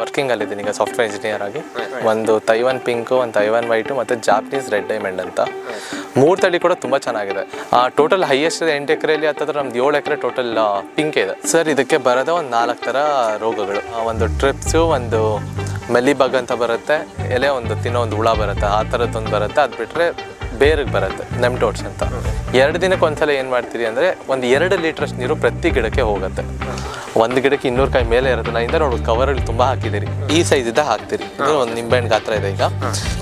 ವರ್ಕಿಂಗಲ್ಲಿದ್ದೀನಿ ಈಗ software engineer ಆಗಿ. ಒಂದು ತೈವಾನ್ ಪಿಂಕು, ಒಂದು ತೈವಾನ್ ವೈಟು ಮತ್ತು ಜಾಪನೀಸ್ ರೆಡ್ ಡೈಮಂಡ್ ಅಂತ 3 ತಳಿ ಕೂಡ ತುಂಬ ಚೆನ್ನಾಗಿದೆ. ಟೋಟಲ್ ಹೈಯೆಸ್ಟ್ 8 ಎಕರೆಯಲ್ಲಿ ಹತ್ತಿರ ನಮ್ದು 7 ಎಕರೆ ಟೋಟಲ್ ಪಿಂಕ್ ಇದೆ ಸರ್. ಇದಕ್ಕೆ ಬರೋದೇ ಒಂದು 4 ಥರ ರೋಗಗಳು. ಒಂದು ಟ್ರಿಪ್ಸು, ಒಂದು ಮೆಲಿಬಗ್ ಅಂತ ಬರುತ್ತೆ, ಎಲೆ ಒಂದು ತಿನ್ನೋ ಒಂದು ಹುಳ ಬರುತ್ತೆ, ಆ ಥರದ್ದೊಂದು ಬರುತ್ತೆ. ಅದು ಬಿಟ್ಟರೆ ಬೇರಿಗೆ ಬರುತ್ತೆ ನೆಮ್ಟೋಡ್ಸ್ ಅಂತ. 2 ದಿನಕ್ಕೆ ಒಂದ್ಸಲ ಏನು ಮಾಡ್ತೀರಿ ಅಂದರೆ ಒಂದು 2 ಲೀಟ್ರಷ್ಟು ನೀರು ಪ್ರತಿ ಗಿಡಕ್ಕೆ ಹೋಗುತ್ತೆ. ಒಂದು ಗಿಡಕ್ಕೆ 200 ಕಾಯಿ ಮೇಲೆ ಇರುತ್ತೆ. ನಾನು ನೋಡಿ ಕವರಲ್ಲಿ ತುಂಬ ಹಾಕಿದ್ದೀರಿ, ಈ ಸೈಜಿಂದ ಹಾಕ್ತೀರಿ. ಇದು ಒಂದು ನಿಂಬೆಹಣ್ಣು ಗಾತ್ರ ಇದೆ. ಈಗ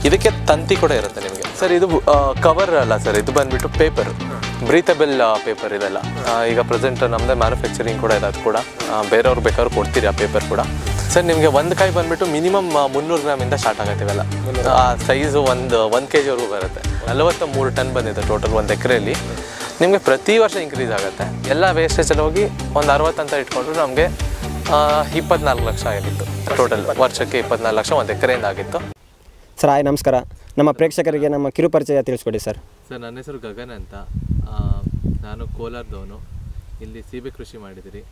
ಇದಕ್ಕೆ ತಂತಿ ಕೂಡ ಇರುತ್ತೆ ನಿಮಗೆ ಸರ್. ಇದು ಕವರ್ ಅಲ್ಲ ಸರ್, ಇದು ಬಂದುಬಿಟ್ಟು ಪೇಪರ್, ಬ್ರೀತಬಲ್ ಪೇಪರ್ ಇದೆಲ್ಲ. ಈಗ ಪ್ರೆಸೆಂಟ್ ನಮ್ಮದೇ ಮ್ಯಾನುಫ್ಯಾಕ್ಚರಿಂಗ್ ಕೂಡ ಇದೆ. ಅದು ಕೂಡ ಬೇರೆಯವ್ರು ಬೇಕಾದ್ರೂ ಕೊಡ್ತೀರಿ ಆ ಪೇಪರ್ ಕೂಡ ಸರ್. ನಿಮಗೆ ಒಂದು ಕಾಯಿ ಬಂದುಬಿಟ್ಟು ಮಿನಿಮಮ್ 300 ಗ್ರಾಮಿಂದ ಸ್ಟಾರ್ಟ್ ಆಗುತ್ತೆ ಇವೆಲ್ಲ. ಸೈಜು 1 kg ಬರುತ್ತೆ. 43 ಟನ್ ಬಂದಿದೆ ಟೋಟಲ್ 1 ಎಕರೆಯಲ್ಲಿ. ನಿಮಗೆ ಪ್ರತಿ ವರ್ಷ ಇನ್ಕ್ರೀಸ್ ಆಗುತ್ತೆ. ಎಲ್ಲ ವೇಸ್ಟೇಜಲ್ಲಿ ಹೋಗಿ ಒಂದು 60 ಅಂತ ಇಟ್ಕೊಂಡ್ರು ನಮಗೆ 24 ಲಕ್ಷ ಆಗಿತ್ತು ಟೋಟಲ್. ವರ್ಷಕ್ಕೆ 24 ಲಕ್ಷ 1 ಎಕರೆಯಿಂದ ಆಗಿತ್ತು ಸರ್. ಹಾಯ್, ನಮಸ್ಕಾರ. ನಮ್ಮ ಪ್ರೇಕ್ಷಕರಿಗೆ ನಮ್ಮ ಕಿರು ಪರಿಚಯ ತಿಳಿಸ್ಕೊಡಿ ಸರ್. ಸರ್, ನನ್ನ ಹೆಸರು ಗಗನ್ ಅಂತ. ನಾನು ಕೋಲಾರದವನು. ಇಲ್ಲಿ ಸೀಬೆ ಕೃಷಿ ಮಾಡಿದಿರಿ.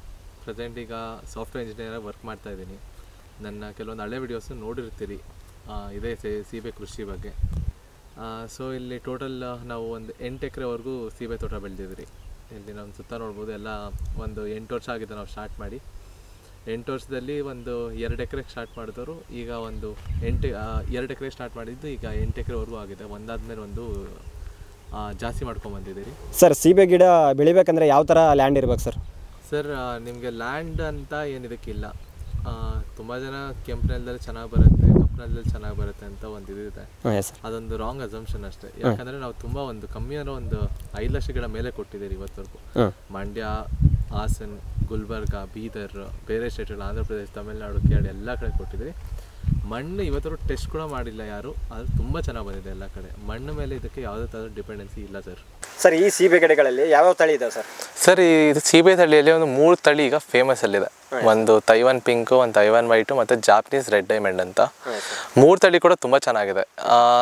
ಪ್ರೆಸೆಂಟ್ ಈಗ ಸಾಫ್ಟ್ವೇರ್ ಇಂಜಿನಿಯರಾಗಿ ವರ್ಕ್ ಮಾಡ್ತಾಯಿದ್ದೀನಿ. ನನ್ನ ಕೆಲವೊಂದು ಹಳೆ ವಿಡಿಯೋಸು ನೋಡಿರ್ತೀರಿ ಇದೇ ಸೀಬೆ ಕೃಷಿ ಬಗ್ಗೆ. ಸೊ ಇಲ್ಲಿ ಟೋಟಲ್ ನಾವು ಒಂದು 8 ಎಕರೆವರೆಗೂ ಸೀಬೆ ತೋಟ ಬೆಳೆದಿದ್ರಿ. ಇಲ್ಲಿ ನಾವು ಸುತ್ತ ನೋಡ್ಬೋದು. ಎಲ್ಲ ಒಂದು 8 ವರ್ಷ ಆಗಿದೆ ನಾವು ಸ್ಟಾರ್ಟ್ ಮಾಡಿ. 8 ವರ್ಷದಲ್ಲಿ ಒಂದು 2 ಎಕರೆಗೆ ಸ್ಟಾರ್ಟ್ ಮಾಡಿದವರು ಈಗ ಒಂದು 2 ಎಕರೆ ಸ್ಟಾರ್ಟ್ ಮಾಡಿದ್ದು ಈಗ 8 ಎಕರೆವರೆಗೂ ಆಗಿದೆ. ಒಂದಾದ್ಮೇಲೆ ಒಂದು ಜಾಸ್ತಿ ಮಾಡ್ಕೊಂಬಂದಿದ್ದೀರಿ ಸರ್. ಸೀಬೆ ಗಿಡ ಬೆಳಿಬೇಕಂದ್ರೆ ಯಾವ ಥರ ಲ್ಯಾಂಡ್ ಇರ್ಬೇಕು ಸರ್? ಸರ್, ನಿಮಗೆ ಲ್ಯಾಂಡ್ ಅಂತ ಏನಿದಕ್ಕಿಲ್ಲ. ತುಂಬ ಜನ ಕೆಂಪು ನೆಲದಲ್ಲಿ ಚೆನ್ನಾಗಿ ಬರುತ್ತೆ, ಕಪ್ಪು ನೆಲದಲ್ಲಿ ಚೆನ್ನಾಗಿ ಬರುತ್ತೆ ಅಂತ ಒಂದು ಇದಿದೆ. ಅದೊಂದು ರಾಂಗ್ ಅಸಂಪ್ಷನ್ ಅಷ್ಟೇ. ಯಾಕಂದರೆ ನಾವು ತುಂಬ ಒಂದು ಕಮ್ಮಿ ಅನ್ನೋ ಒಂದು 5 ಲಕ್ಷ ಗಿಡ ಮೇಲೆ ಕೊಟ್ಟಿದ್ದೀರಿ ಇವತ್ತವರೆಗೂ. ಮಂಡ್ಯ, ಹಾಸನ್, ಗುಲ್ಬರ್ಗ, ಬೀದರ್, ಬೇರೆ ಸ್ಟೇಟ್ಗಳು, ಆಂಧ್ರ ಪ್ರದೇಶ, ತಮಿಳುನಾಡು, ಕೇರಳ ಎಲ್ಲ ಕಡೆ ಕೊಟ್ಟಿದ್ದೀರಿ. ಮಣ್ಣು ಇವತ್ತವರೆಗೂ ಟೆಸ್ಟ್ ಕೂಡ ಮಾಡಿಲ್ಲ ಯಾರು. ಅದು ತುಂಬ ಚೆನ್ನಾಗಿ ಬಂದಿದೆ ಎಲ್ಲ ಕಡೆ. ಮಣ್ಣು ಮೇಲೆ ಇದಕ್ಕೆ ಯಾವುದೇ ಥರದ ಡಿಪೆಂಡೆನ್ಸಿ ಇಲ್ಲ ಸರ್. ಸರ್, ಈ ಸೀಬೆ ಗಿಡಗಳಲ್ಲಿ ಯಾವ್ಯಾವ ತಳಿ ಇದೆ ಸರ್? ಸರ್, ಇದು ಸೀಬೆ ತಳಿಯಲ್ಲಿ ಒಂದು 3 ತಳಿ ಈಗ ಫೇಮಸ್ ಅಲ್ಲಿದೆ. ಒಂದು ತೈವಾನ್ ಪಿಂಕು, ಒಂದು ತೈವಾನ್ ವೈಟು ಮತ್ತು ಜಾಪನೀಸ್ ರೆಡ್ ಡೈಮಂಡ್ ಅಂತ 3 ತಳಿ ಕೂಡ ತುಂಬ ಚೆನ್ನಾಗಿದೆ.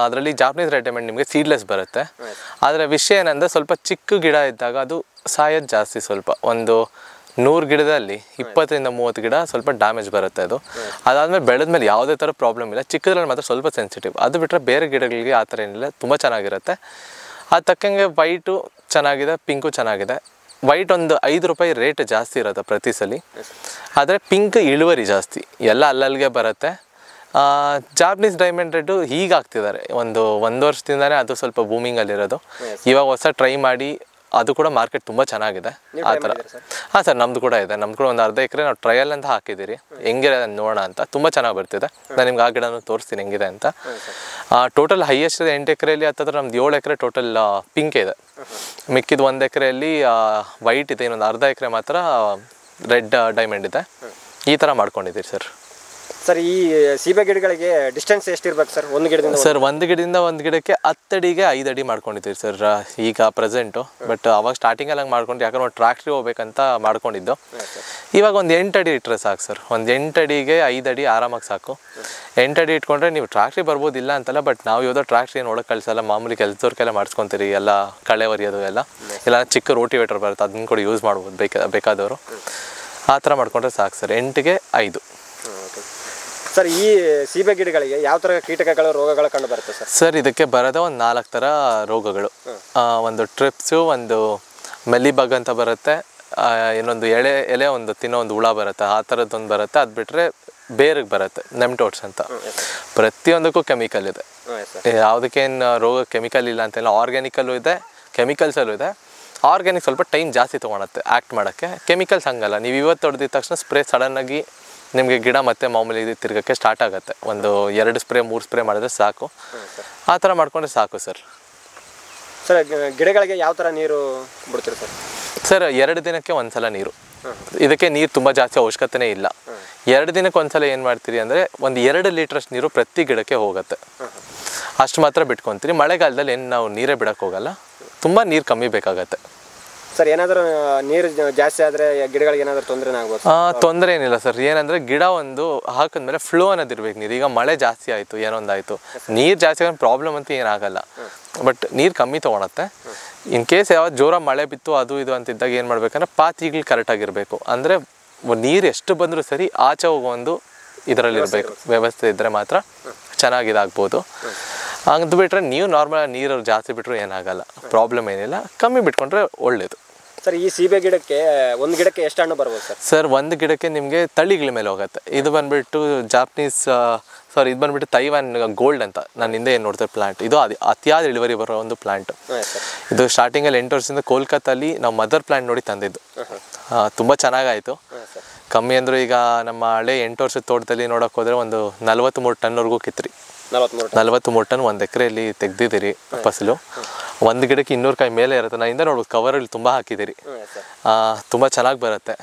ಅದರಲ್ಲಿ ಜಾಪನೀಸ್ ರೆಡ್ ಡೈಮಂಡ್ ನಿಮಗೆ ಸೀಡ್ಲೆಸ್ ಬರುತ್ತೆ. ಆದರೆ ವಿಷಯ ಏನಂದರೆ ಸ್ವಲ್ಪ ಚಿಕ್ಕ ಗಿಡ ಇದ್ದಾಗ ಅದು ಸಾಯೋದು ಜಾಸ್ತಿ. ಸ್ವಲ್ಪ ಒಂದು 100 ಗಿಡದಲ್ಲಿ 20ರಿಂದ 30 ಗಿಡ ಸ್ವಲ್ಪ ಡ್ಯಾಮೇಜ್ ಬರುತ್ತೆ. ಅದಾದಮೇಲೆ ಬೆಳೆದ್ಮೇಲೆ ಯಾವುದೇ ಥರ ಪ್ರಾಬ್ಲಮ್ ಇಲ್ಲ. ಚಿಕ್ಕದ್ರಲ್ಲಿ ಮಾತ್ರ ಸ್ವಲ್ಪ ಸೆನ್ಸಿಟಿವ್. ಅದು ಬಿಟ್ಟರೆ ಬೇರೆ ಗಿಡಗಳಿಗೆ ಆ ಥರ ಏನಿಲ್ಲ, ತುಂಬ ಚೆನ್ನಾಗಿರುತ್ತೆ. ಅದು ತಕ್ಕಂಗೆ ವೈಟು ಚೆನ್ನಾಗಿದೆ, ಪಿಂಕು ಚೆನ್ನಾಗಿದೆ. ವೈಟ್ ಒಂದು 5 ರೂಪಾಯಿ ರೇಟ್ ಜಾಸ್ತಿ ಇರುತ್ತೆ ಪ್ರತಿ ಸಲ. ಆದರೆ ಪಿಂಕ್ ಇಳುವರಿ ಜಾಸ್ತಿ, ಎಲ್ಲ ಅಲ್ಲಲ್ಲಿಗೆ ಬರುತ್ತೆ. ಜಾಪನೀಸ್ ಡೈಮಂಡ್ ರೆಡ್ಡು ಈಗ ಆಗ್ತಿದ್ದಾರೆ. ಒಂದು ವರ್ಷದಿಂದನೇ ಅದು ಸ್ವಲ್ಪ ಬೂಮಿಂಗಲ್ಲಿರೋದು. ಇವಾಗ ಹೊಸ ಟ್ರೈ ಮಾಡಿ ಅದು ಕೂಡ ಮಾರ್ಕೆಟ್ ತುಂಬ ಚೆನ್ನಾಗಿದೆ ಆ ಥರ. ಹಾಂ ಸರ್, ನಮ್ಮದು ಕೂಡ ಇದೆ. ನಮ್ದು ಕೂಡ ಒಂದು ಅರ್ಧ ಎಕರೆ ನಾವು ಟ್ರಯಲ್ ಅಂತ ಹಾಕಿದ್ದೀರಿ. ಹೆಂಗಿದೆ ನೋಡೋಣ ಅಂತ. ತುಂಬ ಚೆನ್ನಾಗಿ ಬರ್ತಿದೆ. ನಾನು ನಿಮ್ಗೆ ಆ ಗಿಡನೂ ತೋರಿಸ್ತೀನಿ ಹೆಂಗಿದೆ ಅಂತ. ಟೋಟಲ್ ಹೈಯೆಸ್ಟ್ 8 ಎಕರೆಯಲ್ಲಿ ಹತ್ತಿರ ನಮ್ದು 7 ಎಕರೆ ಟೋಟಲ್ ಪಿಂಕ್ ಇದೆ. ಮಿಕ್ಕಿದ 1 ಎಕರೆಯಲ್ಲಿ ವೈಟ್ ಇದೆ. ಇನ್ನೊಂದು ಅರ್ಧ ಎಕರೆ ಮಾತ್ರ ರೆಡ್ ಡೈಮಂಡ್ ಇದೆ. ಈ ಥರ ಮಾಡ್ಕೊಂಡಿದ್ದೀರಿ ಸರ್. ಸರ್, ಈ ಸೀಬೆ ಗಿಡಗಳಿಗೆ ಡಿಸ್ಟೆನ್ಸ್ ಎಷ್ಟಿರ್ಬೇಕು ಸರ್ ಒಂದು ಗಿಡದಿಂದ? ಸರ್, ಒಂದು ಗಿಡದಿಂದ ಒಂದು ಗಿಡಕ್ಕೆ 10 ಅಡಿಗೆ 5 ಅಡಿ ಮಾಡ್ಕೊಂಡಿದ್ದೀರಿ ಸರ್ ಈಗ ಪ್ರೆಸೆಂಟು. ಬಟ್ ಅವಾಗ ಸ್ಟಾರ್ಟಿಂಗಲ್ಲಿ ಹಂಗೆ ಮಾಡ್ಕೊಂಡು, ಯಾಕಂದ್ರೆ ನಾವು ಟ್ರ್ಯಾಕ್ಟ್ರಿ ಹೋಗ್ಬೇಕಂತ ಮಾಡ್ಕೊಂಡಿದ್ದು. ಇವಾಗ ಒಂದು 8 ಅಡಿ ಇಟ್ಟರೆ ಸಾಕು ಸರ್. ಒಂದು 8 ಅಡಿಗೆ 5 ಅಡಿ ಆರಾಮಾಗಿ ಸಾಕು. 8 ಅಡಿ ಇಟ್ಕೊಂಡ್ರೆ ನೀವು ಟ್ರ್ಯಾಕ್ಟ್ರಿ ಬರ್ಬೋದಿಲ್ಲ ಅಂತಲ್ಲ. ಬಟ್ ನಾವು ಯಾವುದೋ ಟ್ರ್ಯಾಕ್ಟ್ರಿ ಏನು ಒಳಗೆ ಕಳಿಸಲ್ಲ. ಮಾಮೂಲಿ ಕೆಲಸದವ್ರಿಗೆಲ್ಲ ಮಾಡಿಸ್ಕೊತೀರಿ. ಎಲ್ಲ ಕಳೆ ಒರೆಯೋದು ಎಲ್ಲ ಚಿಕ್ಕ ರೋಟಿವೇಟರ್ ಬರುತ್ತೆ, ಅದನ್ನ ಕೂಡ ಯೂಸ್ ಮಾಡ್ಬೋದು ಬೇಕಾದವರು. ಆ ಥರ ಮಾಡ್ಕೊಂಡ್ರೆ ಸಾಕು ಸರ್. 8ಗೆ 5. ಸರ್, ಈ ಸೀಬೆ ಗಿಡಗಳಿಗೆ ಯಾವ ಥರ ಕೀಟಕಗಳು, ರೋಗಗಳು ಕಂಡು ಬರುತ್ತೆ ಸರ್? ಸರ್, ಇದಕ್ಕೆ ಬರೋದೇ ಒಂದು 4 ಥರ ರೋಗಗಳು. ಒಂದು ಟ್ರಿಪ್ಸು, ಒಂದು ಮೆಲಿಬಗ್ ಅಂತ ಬರುತ್ತೆ, ಇನ್ನೊಂದು ಎಲೆ ಒಂದು ತಿನ್ನೋ ಒಂದು ಹುಳ ಬರುತ್ತೆ, ಆ ಥರದ್ದೊಂದು ಬರುತ್ತೆ. ಅದು ಬಿಟ್ಟರೆ ಬೇರಿಗೆ ಬರುತ್ತೆ ನೆಮ್ಟೋಡ್ಸ್ ಅಂತ. ಪ್ರತಿಯೊಂದಕ್ಕೂ ಕೆಮಿಕಲ್ ಇದೆ. ಯಾವುದಕ್ಕೇನು ರೋಗ ಕೆಮಿಕಲ್ ಇಲ್ಲ ಅಂತೆಲ್ಲ. ಆರ್ಗ್ಯಾನಿಕಲ್ಲೂ ಇದೆ, ಕೆಮಿಕಲ್ಸಲ್ಲೂ ಇದೆ. ಆರ್ಗ್ಯಾನಿಕ್ ಸ್ವಲ್ಪ ಟೈಮ್ ಜಾಸ್ತಿ ತೊಗೊಳತ್ತೆ ಆ್ಯಕ್ಟ್ ಮಾಡೋಕ್ಕೆ. ಕೆಮಿಕಲ್ಸ್ ಹಂಗಲ್ಲ. ನೀವು ಇವತ್ತು ಹೊಡೆದಿದ ತಕ್ಷಣ ಸ್ಪ್ರೇ ಸಡನ್ನಾಗಿ ನಿಮಗೆ ಗಿಡ ಮತ್ತೆ ಮಾಮೂಲಿ ತಿರ್ಗೋಕ್ಕೆ ಸ್ಟಾರ್ಟ್ ಆಗುತ್ತೆ. ಒಂದು 2 ಸ್ಪ್ರೇ 3 ಸ್ಪ್ರೇ ಮಾಡಿದ್ರೆ ಸಾಕು. ಆ ಥರ ಮಾಡ್ಕೊಂಡ್ರೆ ಸಾಕು ಸರ್. ಸರ್, ಗಿಡಗಳಿಗೆ ಯಾವ ಥರ ನೀರು ಬಿಡ್ತೀರಿ ಸರ್? ಸರ್, 2 ದಿನಕ್ಕೆ ಒಂದ್ಸಲ ನೀರು. ಇದಕ್ಕೆ ನೀರು ತುಂಬ ಜಾಸ್ತಿ ಅವಶ್ಯಕತೆನೇ ಇಲ್ಲ. 2 ದಿನಕ್ಕೆ ಒಂದ್ಸಲ ಏನು ಮಾಡ್ತೀರಿ ಅಂದರೆ ಒಂದು 2 ಲೀಟ್ರಷ್ಟು ನೀರು ಪ್ರತಿ ಗಿಡಕ್ಕೆ ಹೋಗುತ್ತೆ. ಅಷ್ಟು ಮಾತ್ರ ಬಿಟ್ಕೊತೀರಿ. ಮಳೆಗಾಲದಲ್ಲಿ ಏನು ನಾವು ನೀರೇ ಬಿಡೋಕ್ಕೆ ಹೋಗಲ್ಲ. ತುಂಬ ನೀರು ಕಮ್ಮಿ ಬೇಕಾಗತ್ತೆ. ಸರ್, ಏನಾದರೂ ನೀರು ಜಾಸ್ತಿ ಆದರೆ ಗಿಡಗಳಿಗೆ ಏನಾದರೂ ತೊಂದರೆ ಆಗ್ಬೋದು? ತೊಂದರೆ ಏನಿಲ್ಲ ಸರ್. ಏನಂದರೆ ಗಿಡ ಒಂದು ಹಾಕಿದ್ಮೇಲೆ ಫ್ಲೋ ಅನ್ನೋದು ಇರ್ಬೇಕು ನೀರು. ಈಗ ಮಳೆ ಜಾಸ್ತಿ ಆಯಿತು, ಏನೊಂದಾಯಿತು, ನೀರು ಜಾಸ್ತಿ ಆಗ ಪ್ರಾಬ್ಲಮ್ ಅಂತ ಏನಾಗಲ್ಲ. ಬಟ್ ನೀರು ಕಮ್ಮಿ ತೊಗೊಳತ್ತೆ. ಇನ್ ಕೇಸ್ ಯಾವ ಜೋರ ಮಳೆ ಬಿತ್ತು ಅದು ಇದು ಅಂತಿದ್ದಾಗ ಏನು ಮಾಡ್ಬೇಕಂದ್ರೆ ಪಾತಿಗಳು ಕರೆಕ್ಟಾಗಿರಬೇಕು. ಅಂದರೆ ನೀರು ಎಷ್ಟು ಬಂದರೂ ಸರಿ ಆಚೆ ಹೋಗೋ ಒಂದು ಇದರಲ್ಲಿ ಇರಬೇಕು, ವ್ಯವಸ್ಥೆ ಇದ್ದರೆ ಮಾತ್ರ ಚೆನ್ನಾಗಿ ಇದಾಗ್ಬೋದು. ಅದು ಬಿಟ್ಟರೆ ನೀವು ನಾರ್ಮಲ್ ನೀರು ಜಾಸ್ತಿ ಬಿಟ್ಟರು ಏನಾಗಲ್ಲ, ಪ್ರಾಬ್ಲಮ್ ಏನಿಲ್ಲ. ಕಮ್ಮಿ ಬಿಟ್ಕೊಂಡ್ರೆ ಒಳ್ಳೆಯದು. ಸರ್ ಈ ಸೀಬೆ ಗಿಡಕ್ಕೆ ಒಂದು ಗಿಡಕ್ಕೆ ಎಷ್ಟು ಹಣ್ಣು ಬರ್ಬೋದು ಸರ್? ಸರ್ ಒಂದು ಗಿಡಕ್ಕೆ ನಿಮಗೆ ತಳಿಗಳ ಮೇಲೆ ಹೋಗುತ್ತೆ. ಇದು ಬಂದುಬಿಟ್ಟು ಜಾಪನೀಸ್ ಇದು ಬಂದುಬಿಟ್ಟು ತೈವಾನ್ ಗೋಲ್ಡ್ ಅಂತ ನಾನು ಹಿಂದೆ ಏನು ನೋಡ್ತಾರೆ ಪ್ಲಾಂಟ್. ಇದು ಅತಿಯಾದ ಇಳುವರಿ ಬರೋ ಒಂದು ಪ್ಲಾಂಟ್. ಇದು ಸ್ಟಾರ್ಟಿಂಗಲ್ಲಿ 8 ವರ್ಷದಿಂದ ಕೋಲ್ಕತ್ತಲ್ಲಿ ನಾವು ಮದರ್ ಪ್ಲಾಂಟ್ ನೋಡಿ ತಂದಿದ್ದು. ತುಂಬ ಚೆನ್ನಾಗಾಯಿತು. ಕಮ್ಮಿ ಅಂದರೂ ಈಗ ನಮ್ಮ ಹಳೆ 8 ವರ್ಷದ ತೋಟದಲ್ಲಿ ನೋಡೋಕೆ ಹೋದರೆ ಒಂದು 43 ಟನ್ವರೆಗೂ ಕಿತ್ರಿ. 43 ಟನ್ ಒಂದು ಎಕರೆಯಲ್ಲಿ ತೆಗ್ದಿದ್ದೀರಿ ಫಸಲು. ಒಂದು ಗಿಡಕ್ಕೆ 200 ಕಾಯಿ ಮೇಲೆ ಇರುತ್ತೆ. ನಾನು ಹಿಂದೆ ನೋಡ್ಬೋದು, ಕವರಲ್ಲಿ ತುಂಬ ಹಾಕಿದ್ದೀರಿ. ತುಂಬ ಚೆನ್ನಾಗಿ ಬರುತ್ತೆ,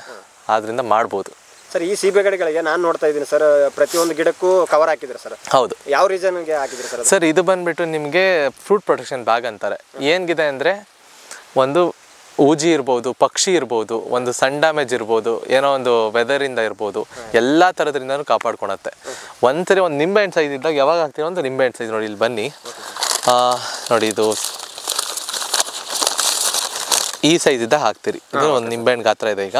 ಆದ್ದರಿಂದ ಮಾಡ್ಬೋದು. ಸರ್ ಈ ಸೀಬೆ ಗಿಡಗಳಿಗೆ ನಾನು ನೋಡ್ತಾ ಇದ್ದೀನಿ ಸರ್, ಪ್ರತಿಯೊಂದು ಗಿಡಕ್ಕೂ ಕವರ್ ಹಾಕಿದ್ರೆ ಸರ್. ಹೌದು. ಯಾವ ರೀಸನ್ಗೆ ಹಾಕಿದ್ರಿ ಸರ್? ಸರ್ ಇದು ಬಂದುಬಿಟ್ಟು ನಿಮಗೆ ಫ್ರೂಟ್ ಪ್ರೊಟೆಕ್ಷನ್ ಬ್ಯಾಗ್ ಅಂತಾರೆ. ಏನಿದೆ ಅಂದರೆ ಒಂದು ಊಜಿ ಇರ್ಬೋದು, ಪಕ್ಷಿ ಇರ್ಬೋದು, ಒಂದು ಸನ್ ಡ್ಯಾಮೇಜ್ ಇರ್ಬೋದು, ಏನೋ ಒಂದು ವೆದರಿಂದ ಇರ್ಬೋದು, ಎಲ್ಲ ಥರದ್ರಿಂದನೂ ಕಾಪಾಡ್ಕೊಳತ್ತೆ. ಒಂದ್ಸರಿ ಒಂದು ನಿಂಬೆಹಣ್ಣು ಸೈಜ್ ಇದ್ದಾಗ ಯಾವಾಗ ಹಾಕ್ತೀವಿ ಒಂದು ನಿಂಬೆಹಣ್ಣು ಸೈಜ್ ನೋಡಿ, ಇಲ್ಲಿ ಬನ್ನಿ ನೋಡಿ, ಇದು ಈ ಸೈಜ್ ಇದ್ದಾಗ ಹಾಕ್ತೀರಿ. ಇದು ಒಂದು ನಿಂಬೆಹಣ್ಣು ಗಾತ್ರ ಇದೆ. ಈಗ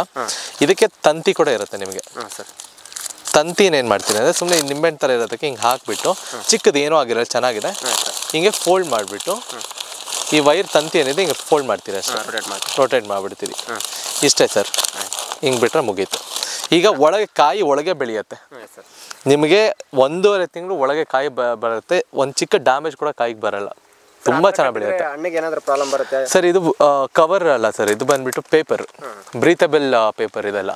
ಇದಕ್ಕೆ ತಂತಿ ಕೂಡ ಇರುತ್ತೆ ನಿಮಗೆ. ತಂತಿನ ಏನು ಮಾಡ್ತೀನಿ ಅಂದರೆ ಸುಮ್ಮನೆ ನಿಂಬೆಹಣ್ಣು ಥರ ಇರೋದಕ್ಕೆ ಹಿಂಗೆ ಹಾಕಿಬಿಟ್ಟು, ಚಿಕ್ಕದು ಏನೂ ಆಗಿರಲ್ಲ, ಚೆನ್ನಾಗಿದೆ, ಹಿಂಗೆ ಫೋಲ್ಡ್ ಮಾಡಿಬಿಟ್ಟು ಈ ವೈರ್ ತಂತಿ ಏನಿದೆ ಹಿಂಗೆ ಫೋಲ್ಡ್ ಮಾಡ್ತೀರಿ ಅಷ್ಟೇ, ರೊಟೇಟ್ ಮಾಡಿಬಿಡ್ತೀರಿ. ಇಷ್ಟೇ ಸರ್, ಹಿಂಗೆ ಬಿಟ್ಟರೆ ಮುಗೀತು. ಈಗ ಒಳಗೆ ಕಾಯಿ ಒಳಗೆ ಬೆಳೆಯುತ್ತೆ. ನಿಮಗೆ 1.5 ತಿಂಗಳು ಒಳಗೆ ಕಾಯಿ ಬರುತ್ತೆ. ಒಂದು ಚಿಕ್ಕ ಡ್ಯಾಮೇಜ್ ಕೂಡ ಕಾಯಿಗೆ ಬರಲ್ಲ, ತುಂಬ ಚೆನ್ನಾಗಿ ಬೆಳೆಯುತ್ತೆ. ಹಣ್ಣಿಗೆ ಏನಾದರೂ ಪ್ರಾಬ್ಲಮ್ ಬರುತ್ತೆ ಸರ್? ಇದು ಕವರ್ ಅಲ್ಲ ಸರ್, ಇದು ಬಂದುಬಿಟ್ಟು ಪೇಪರ್, ಬ್ರೀತಬಲ್ ಪೇಪರ್. ಇದೆಲ್ಲ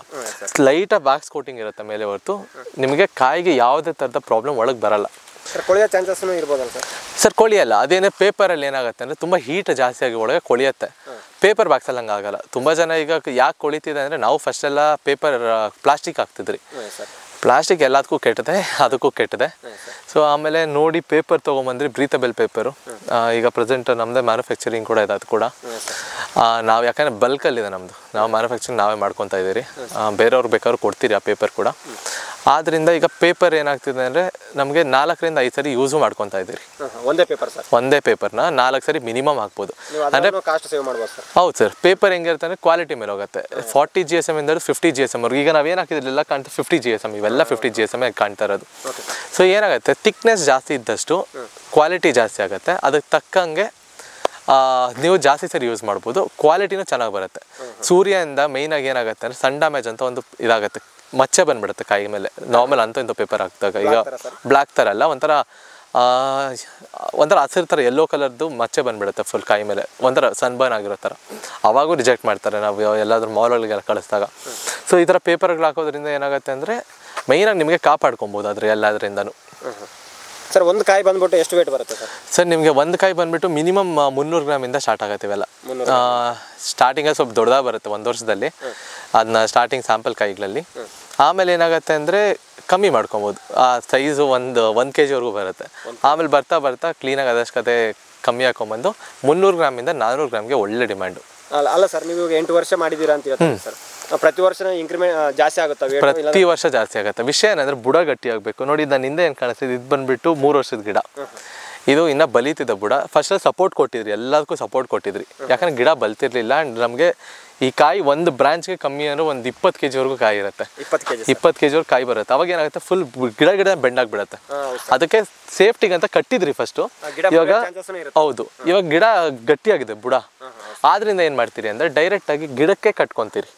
ಲೈಟಾಗಿ ವ್ಯಾಕ್ಸ್ ಕೋಟಿಂಗ್ ಇರುತ್ತೆ ಮೇಲೆ ಹೊರತು ನಿಮಗೆ ಕಾಯಿಗೆ ಯಾವುದೇ ಥರದ ಪ್ರಾಬ್ಲಮ್ ಒಳಗೆ ಬರಲ್ಲ. ಸರ್ ಕೊಳೆಯೋ ಚಾನ್ಸಸ್ನು ಇರ್ಬೋದಲ್ಲ ಸರ್? ಸರ್ ಕೊಳಿಯಲ್ಲ. ಅದೇನೇ ಪೇಪರಲ್ಲಿ ಏನಾಗುತ್ತೆ ಅಂದರೆ ತುಂಬ ಹೀಟ್ ಜಾಸ್ತಿಯಾಗಿ ಒಳಗೆ ಕೊಳಿಯುತ್ತೆ. ಪೇಪರ್ ಬಾಕ್ಸಲ್ಲಿ ಹಂಗೆ ಆಗಲ್ಲ. ತುಂಬ ಜನ ಈಗ ಯಾಕೆ ಕೊಳಿತಿದೆ ಅಂದರೆ, ನಾವು ಫಸ್ಟೆಲ್ಲ ಪ್ಲಾಸ್ಟಿಕ್ ಹಾಕ್ತಿದ್ರಿ. ಪ್ಲಾಸ್ಟಿಕ್ ಎಲ್ಲದಕ್ಕೂ ಕೆಟ್ಟದೆ, ಅದಕ್ಕೂ ಕೆಟ್ಟದೆ. ಸೊ ಆಮೇಲೆ ನೋಡಿ ಪೇಪರ್ ತೊಗೊಂಬಂದ್ರಿ, ಬ್ರೀತಬಲ್ ಪೇಪರು. ಈಗ ಪ್ರೆಸೆಂಟ್ ನಮ್ಮದೇ ಮ್ಯಾನುಫ್ಯಾಕ್ಚರಿಂಗ್ ಕೂಡ ಇದೆ. ಅದು ಕೂಡ ನಾವು ಯಾಕಂದರೆ ಬಲ್ಕಲ್ಲಿದೆ ನಮ್ಮದು, ನಾವು ಮ್ಯಾನುಫ್ಯಾಕ್ಚರಿಂಗ್ ನಾವೇ ಮಾಡ್ಕೊತಾ ಇದ್ದೀರಿ. ಬೇರೆಯವ್ರಿಗೆ ಬೇಕಾದ್ರೂ ಕೊಡ್ತೀರಿ ಆ ಪೇಪರ್ ಕೂಡ. ಆದ್ದರಿಂದ ಈಗ ಪೇಪರ್ ಏನಾಗ್ತಿದೆ ಅಂದರೆ ನಮಗೆ 4ರಿಂದ 5 ಸರಿ ಯೂಸು ಮಾಡ್ಕೊತಾ ಇದ್ದೀರಿ. ಒಂದೇ ಪೇಪರ್ ಸರ್? ಒಂದೇ ಪೇಪರ್ನ 4 ಸರಿ ಮಿನಿಮಮ್ ಹಾಕ್ಬೋದು. ಅಂದರೆ ಕಾಸ್ಟ್ ಸೇವ್ ಮಾಡ್ಬೋದು ಸರ್? ಹೌದು ಸರ್. ಪೇಪರ್ ಹೆಂಗಿರುತ್ತೆ ಅಂದರೆ ಕ್ವಾಲಿಟಿ ಮೇಲೆ ಹೋಗುತ್ತೆ. 40 GSM ಇಂದ 50 GSM ಅವ್ರಿಗೆ. ಈಗ ನಾವೇನು ಹಾಕಿದ್ರೆಲ್ಲ ಕಾಣ್ತಾ 50 GSM, ಇವೆಲ್ಲ 50 GSM ಕಾಣ್ತಾ ಇರೋದು. ಸೊ ಏನಾಗುತ್ತೆ, ಥಿಕ್ನೆಸ್ ಜಾಸ್ತಿ ಇದ್ದಷ್ಟು ಕ್ವಾಲಿಟಿ ಜಾಸ್ತಿ ಆಗುತ್ತೆ. ಅದಕ್ಕೆ ತಕ್ಕಂಗೆ ನೀವು ಜಾಸ್ತಿ ಸರಿ ಯೂಸ್ ಮಾಡ್ಬೋದು, ಕ್ವಾಲಿಟಿನೂ ಚೆನ್ನಾಗಿ ಬರುತ್ತೆ. ಸೂರ್ಯದಿಂದ ಮೇಯ್ನಾಗಿ ಏನಾಗುತ್ತೆ ಅಂದರೆ ಸನ್ ಡ್ಯಾಮೇಜ್ ಅಂತ ಒಂದು ಇದಾಗುತ್ತೆ, ಮಚ್ಚೆ ಬಂದುಬಿಡುತ್ತೆ ಕಾಯಿ ಮೇಲೆ. ನಾರ್ಮಲ್ ಇಂಥ ಪೇಪರ್ ಹಾಕಿದಾಗ ಈಗ ಬ್ಲ್ಯಾಕ್ ಥರ ಅಲ್ಲ, ಒಂಥರ ಹಸಿರು ಥರ ಯೆಲ್ಲೋ ಕಲರ್ದು ಮಚ್ಚೆ ಬಂದುಬಿಡುತ್ತೆ ಫುಲ್ ಕಾಯಿ ಮೇಲೆ, ಒಂಥರ ಸನ್ಬರ್ನ್ ಆಗಿರೋ ಥರ. ಅವಾಗೂ ರಿಜೆಕ್ಟ್ ಮಾಡ್ತಾರೆ ನಾವು ಎಲ್ಲಾದ್ರೂ ಮಾಲ್ಗಳಿಗೆಲ್ಲ ಕಳಿಸಿದಾಗ. ಸೊ ಈ ಥರ ಪೇಪರ್ಗಳು ಹಾಕೋದ್ರಿಂದ ಏನಾಗುತ್ತೆ ಅಂದರೆ ಮೈನಾಗಿ ನಿಮಗೆ ಕಾಪಾಡ್ಕೊಬೋದು ಅದ್ರ ಎಲ್ಲದರಿಂದನೂ. ಸರ್ ಒಂದು ಕಾಯಿ ಬಂದ್ಬಿಟ್ಟು ಎಷ್ಟು ವೇಟ್ ಬರುತ್ತೆ ಸರ್? ಸರ್ ನಿಮಗೆ ಒಂದು ಕಾಯಿ ಬಂದುಬಿಟ್ಟು ಮಿನಿಮಮ್ 300 ಗ್ರಾಮಿಂದ ಸ್ಟಾರ್ಟ್ ಆಗುತ್ತೆ ಇವೆಲ್ಲ. ಸ್ಟಾರ್ಟಿಂಗಲ್ಲಿ ಸ್ವಲ್ಪ ದೊಡ್ಡದಾಗಿ ಬರುತ್ತೆ 1 ವರ್ಷದಲ್ಲಿ, ಅದನ್ನ ಸ್ಟಾರ್ಟಿಂಗ್ ಸ್ಯಾಂಪಲ್ ಕಾಯಿಗಳಲ್ಲಿ. ಆಮೇಲೆ ಏನಾಗುತ್ತೆ ಅಂದರೆ ಕಮ್ಮಿ ಮಾಡ್ಕೊಬೋದು, ಆ ಸೈಜು 1 kgವರೆಗೂ ಬರುತ್ತೆ. ಆಮೇಲೆ ಬರ್ತಾ ಬರ್ತಾ ಕ್ಲೀನಾಗಿ ಅದಷ್ಟೇ ಕಮ್ಮಿ ಹಾಕೊಂಬಂದು 300 ಗ್ರಾಮಿಂದ 400 ಗ್ರಾಮ್ಗೆ ಒಳ್ಳೆ ಡಿಮ್ಯಾಂಡು. ಅಲ್ಲ ಸರ್, ನೀವು 8 ವರ್ಷ ಮಾಡಿದ್ದೀರಾ ಅಂತ ಹೇಳ್ತೀವಿ ಸರ್. ಪ್ರತಿ ವರ್ಷ ಇಂಕ್ರಿಮೆಂಟ್ ಜಾಸ್ತಿ ಆಗುತ್ತಾ? ಪ್ರತಿ ವರ್ಷ ಜಾಸ್ತಿ ಆಗುತ್ತೆ. ವಿಷಯ ಏನಂದರೆ ಬುಡ ಗಟ್ಟಿ ಆಗಬೇಕು. ನೋಡಿ ನಾನು ಹಿಂದೆ ಏನು ಕಾಣಿಸ್ತಿದೆ, ಇದು ಬಂದುಬಿಟ್ಟು 3 ವರ್ಷದ ಗಿಡ. ಇದು ಇನ್ನೂ ಬಲಿತಿದ್ದ ಬುಡ. ಫಸ್ಟಲ್ಲಿ ಸಪೋರ್ಟ್ ಕೊಟ್ಟಿದ್ರಿ, ಎಲ್ಲದಕ್ಕೂ ಸಪೋರ್ಟ್ ಕೊಟ್ಟಿದ್ರಿ. ಯಾಕಂದರೆ ಗಿಡ ಬಲ್ತಿರ್ಲಿಲ್ಲ. ಆ್ಯಂಡ್ ನಮಗೆ ಈ ಕಾಯಿ ಒಂದು ಬ್ರಾಂಚ್ಗೆ ಕಮ್ಮಿ ಅಂದರೆ ಒಂದು 20 kgವರೆಗೂ ಕಾಯಿ ಇರುತ್ತೆ. 20 kgವರೆಗೂ ಕಾಯಿ ಬರುತ್ತೆ. ಅವಾಗ ಏನಾಗುತ್ತೆ, ಫುಲ್ ಗಿಡ ಬೆಂಡಾಗ್ಬಿಡುತ್ತೆ. ಅದಕ್ಕೆ ಸೇಫ್ಟಿಗೆ ಅಂತ ಕಟ್ಟಿದ್ರಿ ಫಸ್ಟು. ಇವಾಗ ಹೌದು, ಇವಾಗ ಗಿಡ ಗಟ್ಟಿಯಾಗಿದೆ ಬುಡ. ಆದ್ರಿಂದ ಏನು ಮಾಡ್ತೀರಿ ಅಂದರೆ ಡೈರೆಕ್ಟಾಗಿ ಗಿಡಕ್ಕೆ ಕಟ್ಕೊತೀರಿ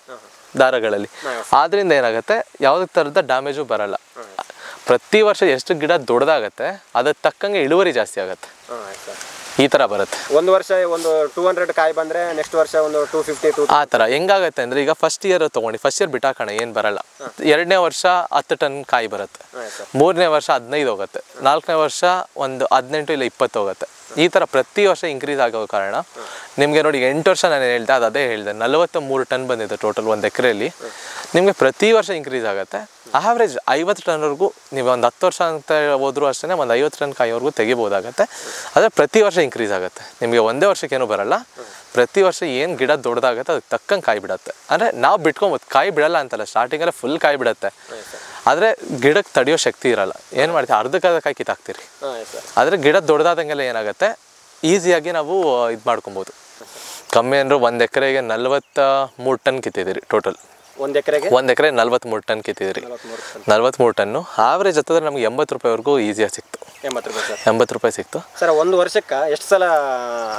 ದಾರಗಳಲ್ಲಿ. ಆದ್ರಿಂದ ಏನಾಗುತ್ತೆ, ಯಾವುದೇ ಥರದ ಡ್ಯಾಮೇಜು ಬರಲ್ಲ. ಪ್ರತಿ ವರ್ಷ ಎಷ್ಟು ಗಿಡ ದೊಡ್ಡದಾಗತ್ತೆ ಅದಕ್ಕೆ ತಕ್ಕಂಗೆ ಇಳುವರಿ ಜಾಸ್ತಿ ಆಗುತ್ತೆ. ಈ ಥರ ಬರುತ್ತೆ. ಒಂದು ವರ್ಷ ಒಂದು 200 ಕಾಯಿ ಬಂದರೆ ನೆಕ್ಸ್ಟ್ ವರ್ಷ ಒಂದು 250 ಆ ಥರ ಹೆಂಗಾಗುತ್ತೆ ಅಂದರೆ, ಈಗ ಫಸ್ಟ್ ಇಯರ್ ತೊಗೊಂಡು ಫಸ್ಟ್ ಇಯರ್ ಬಿಟ್ಟಾಕೋಣ, ಏನು ಬರಲ್ಲ. 2ನೇ ವರ್ಷ 10 ಟನ್ ಕಾಯಿ ಬರುತ್ತೆ, 3ನೇ ವರ್ಷ 15 ಹೋಗುತ್ತೆ, 4ನೇ ವರ್ಷ ಒಂದು 18 ಇಲ್ಲ 20 ಹೋಗುತ್ತೆ. ಈ ಥರ ಪ್ರತಿ ವರ್ಷ ಇನ್ಕ್ರೀಸ್ ಆಗೋ ಕಾರಣ ನಿಮಗೆ ನೋಡಿ 8 ವರ್ಷ ನಾನು ಹೇಳ್ದೆ, ಅದೇ ಹೇಳಿದೆ, 43 ಟನ್ ಬಂದಿದೆ ಟೋಟಲ್ ಒಂದು ಎಕರೆಯಲ್ಲಿ. ನಿಮಗೆ ಪ್ರತಿ ವರ್ಷ ಇನ್ಕ್ರೀಸ್ ಆಗುತ್ತೆ. ಆವ್ರೇಜ್ 50 ಟನ್ವರೆಗೂ ನೀವು ಒಂದು 10 ವರ್ಷ ಅಂತ ಹೋದ್ರೂ ಅಷ್ಟೇ ಒಂದು 50 ಟನ್ ಕಾಯಿವರೆಗೂ ತೆಗಿಬೋದಾಗತ್ತೆ. ಆದರೆ ಪ್ರತಿ ವರ್ಷ ಇನ್ಕ್ರೀಸ್ ಆಗುತ್ತೆ. ನಿಮಗೆ ಒಂದೇ ವರ್ಷಕ್ಕೇನು ಬರಲ್ಲ. ಪ್ರತಿ ವರ್ಷ ಏನು ಗಿಡ ದೊಡ್ಡದಾಗುತ್ತೆ ಅದಕ್ಕೆ ತಕ್ಕಂಗೆ ಕಾಯಿ ಬಿಡುತ್ತೆ. ಅಂದರೆ ನಾವು ಬಿಟ್ಕೊಬೋದು, ಕಾಯಿ ಬಿಡಲ್ಲ ಅಂತಲ್ಲ, ಸ್ಟಾರ್ಟಿಂಗಲ್ಲೇ ಫುಲ್ ಕಾಯಿ ಬಿಡುತ್ತೆ. ಆದರೆ ಗಿಡಕ್ಕೆ ತಡೆಯೋ ಶಕ್ತಿ ಇರಲ್ಲ. ಏನು ಮಾಡ್ತೀವಿ, ಅರ್ಧಕ್ಕರ್ಧ ಕಾಯಿ ಕಿತ್ತಾಕ್ತೀರಿ. ಆದರೆ ಗಿಡ ದೊಡ್ಡದಾದಂಗೆಲ್ಲ ಏನಾಗುತ್ತೆ, ಈಸಿಯಾಗಿ ನಾವು ಇದು ಮಾಡ್ಕೊಬೋದು. ಕಮ್ಮಿ ಅಂದರೆ ಒಂದು ಎಕರೆಗೆ 43 ಟನ್ ಕಿತ್ತಿದ್ದೀರಿ ಟೋಟಲ್. ಒಂದು ಎಕರೆಗೆ 43 ಟನ್ ಕಿತ್ತಿದ್ರಿ. 43 ಟನ್ನು ಆವ್ರೇಜ್ ಹತ್ತಿದ್ರೆ ನಮ್ಗೆ 80 ರೂಪಾಯಿವರೆಗೂ ಈಸಿಯಾಗಿ ಸಿಕ್ತು. 80 ರೂಪಾಯಿ ಸಿಕ್ತು ಸರ್. ಒಂದು ವರ್ಷಕ್ಕೆ ಎಷ್ಟು ಸಲ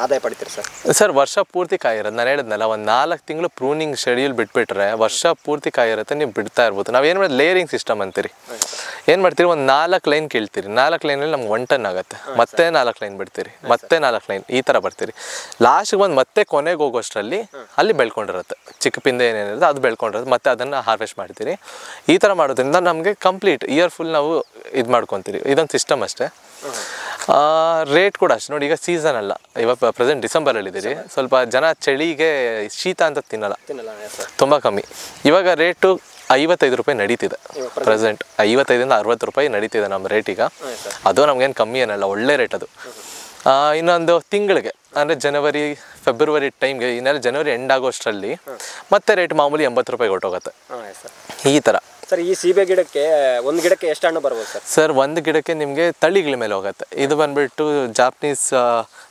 ಆದಾಯ ಪಡಿತೀರಿ ಸರ್? ಸರ್ ವರ್ಷ ಪೂರ್ತಿ ಕಾಯಿರೋದು. ನಾನು ಹೇಳಿದ್ನಲ್ಲ, ಒಂದು 4 ತಿಂಗಳು ಪ್ರೂನಿಂಗ್ ಶೆಡ್ಯೂಲ್ ಬಿಟ್ಬಿಟ್ರೆ ವರ್ಷ ಪೂರ್ತಿ ಕಾಯಿರುತ್ತೆ. ನೀವು ಬಿಡ್ತಾ ಇರ್ಬೋದು. ನಾವೇನು ಮಾಡೋದು, ಲೇಯರಿಂಗ್ ಸಿಸ್ಟಮ್ ಅಂತೀರಿ. ಏನು ಮಾಡ್ತೀರಿ, ಒಂದು 4 ಲೈನ್ ಕೀಳ್ತೀರಿ. 4 ಲೈನಲ್ಲಿ ನಮ್ಗೆ 1 ಟನ್ ಆಗುತ್ತೆ. ಮತ್ತೆ 4 ಲೈನ್ ಬಿಡ್ತೀರಿ, ಮತ್ತೆ 4 ಲೈನ್, ಈ ಥರ ಬರ್ತೀರಿ. ಲಾಸ್ಟ್ಗೆ ಬಂದು ಮತ್ತೆ ಕೊನೆಗೆ ಹೋಗೋಷ್ಟರಲ್ಲಿ ಅಲ್ಲಿ ಬೆಳ್ಕೊಂಡಿರುತ್ತೆ. ಚಿಕ್ಕ ಪಿಂದೆ ಏನೇನಿರುತ್ತೆ ಅದು ಬೆಳ್ಕೊಂಡಿರುತ್ತೆ. ಮತ್ತೆ ಅದನ್ನು ಹಾರ್ವೆಸ್ಟ್ ಮಾಡ್ತೀರಿ. ಈ ಥರ ಮಾಡೋದ್ರಿಂದ ನಮಗೆ ಕಂಪ್ಲೀಟ್ ಇಯರ್ ಫುಲ್ ನಾವು ಇದು ಮಾಡ್ಕೊತೀರಿ. ಇದೊಂದು ಸಿಸ್ಟಮ್ ಅಷ್ಟೇ. ರೇಟ್ ಕೂಡ ಅಷ್ಟೇ ನೋಡಿ. ಈಗ ಸೀಸನ್ ಅಲ್ಲ, ಇವಾಗ ಪ್ರೆಸೆಂಟ್ ಡಿಸೆಂಬರಲ್ಲಿದ್ದೀರಿ. ಸ್ವಲ್ಪ ಜನ ಚಳಿಗೆ ಶೀತ ಅಂತ ತಿನ್ನಲ್ಲ, ತುಂಬ ಕಮ್ಮಿ. ಇವಾಗ ರೇಟು 55 ರೂಪಾಯಿ ನಡೀತಿದೆ ಪ್ರೆಸೆಂಟ್. 55ರಿಂದ 60 ರೂಪಾಯಿ ನಡೀತಿದೆ ನಮ್ಮ ರೇಟ್ ಈಗ. ಅದು ನಮಗೇನು ಕಮ್ಮಿ ಏನಲ್ಲ, ಒಳ್ಳೆ ರೇಟ್ ಅದು. ಇನ್ನೊಂದು ತಿಂಗಳಿಗೆ ಅಂದರೆ ಜನವರಿ ಫೆಬ್ರವರಿ ಟೈಮ್ಗೆ, ಇನ್ನೆಲ್ಲ ಜನವರಿ ಎಂಡ್ ಆಗೋಷ್ಟರಲ್ಲಿ ಮತ್ತೆ ರೇಟ್ ಮಾಮೂಲಿ 80 ರೂಪಾಯಿ ಹೊರಟೋಗುತ್ತೆ. ಈ ಥರ ಸರ್. ಈ ಸೀಬೆ ಗಿಡಕ್ಕೆ ಒಂದು ಗಿಡಕ್ಕೆ ಎಷ್ಟು ಹಣ್ಣು ಬರ್ಬೋದು ಸರ್? ಸರ್ ಒಂದು ಗಿಡಕ್ಕೆ ನಿಮಗೆ ತಳಿಗಳ ಮೇಲೆ ಹೋಗುತ್ತೆ. ಇದು ಬಂದುಬಿಟ್ಟು ಜಾಪನೀಸ್,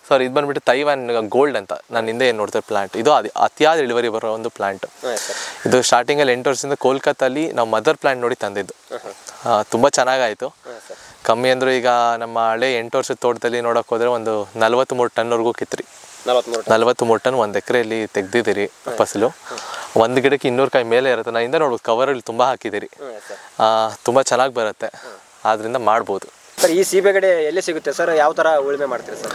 ಸಾರಿ ಇದು ಬಂದುಬಿಟ್ಟು ತೈವಾನ್ ಗೋಲ್ಡ್ ಅಂತ ನಾನು ಹಿಂದೆ ಏನು ನೋಡ್ತಾರೆ ಪ್ಲಾಂಟ್. ಇದು ಅತಿಯಾದ ಇಳುವರಿ ಬರೋ ಒಂದು ಪ್ಲಾಂಟ್. ಇದು ಸ್ಟಾರ್ಟಿಂಗಲ್ಲಿ 8 ವರ್ಷದಿಂದ ಕೋಲ್ಕತ್ತಲ್ಲಿ ನಾವು ಮದರ್ ಪ್ಲಾಂಟ್ ನೋಡಿ ತಂದಿದ್ದು. ತುಂಬ ಚೆನ್ನಾಗಾಯಿತು. ಕಮ್ಮಿ ಅಂದರೂ ಈಗ ನಮ್ಮ ಹಳೆ 8 ವರ್ಷದ ತೋಟದಲ್ಲಿ ನೋಡೋಕೆ ಹೋದರೆ ಒಂದು 43 ಟನ್ವರೆಗೂ ಕಿತ್ರಿ. 43 ಟನ್ ಒಂದು ಎಕರೆಯಲ್ಲಿ ತೆಗ್ದಿದ್ದೀರಿ ಫಸಲು. ಒಂದು ಗಿಡಕ್ಕೆ 200 ಕಾಯಿ ಮೇಲೆ ಇರುತ್ತೆ. ನಾನು ಹಿಂದೆ ನೋಡ್ಬೋದು, ಕವರಲ್ಲಿ ತುಂಬ ಹಾಕಿದ್ದೀರಿ. ತುಂಬ ಚೆನ್ನಾಗಿ ಬರುತ್ತೆ, ಆದ್ದರಿಂದ ಮಾಡ್ಬೋದು ಸರ್. ಈ ಸೀಬೆ ಗಿಡ ಎಲ್ಲಿ ಸಿಗುತ್ತೆ ಸರ್? ಯಾವ ಥರ ಉಳುಮೆ ಮಾಡ್ತೀರಿ ಸರ್?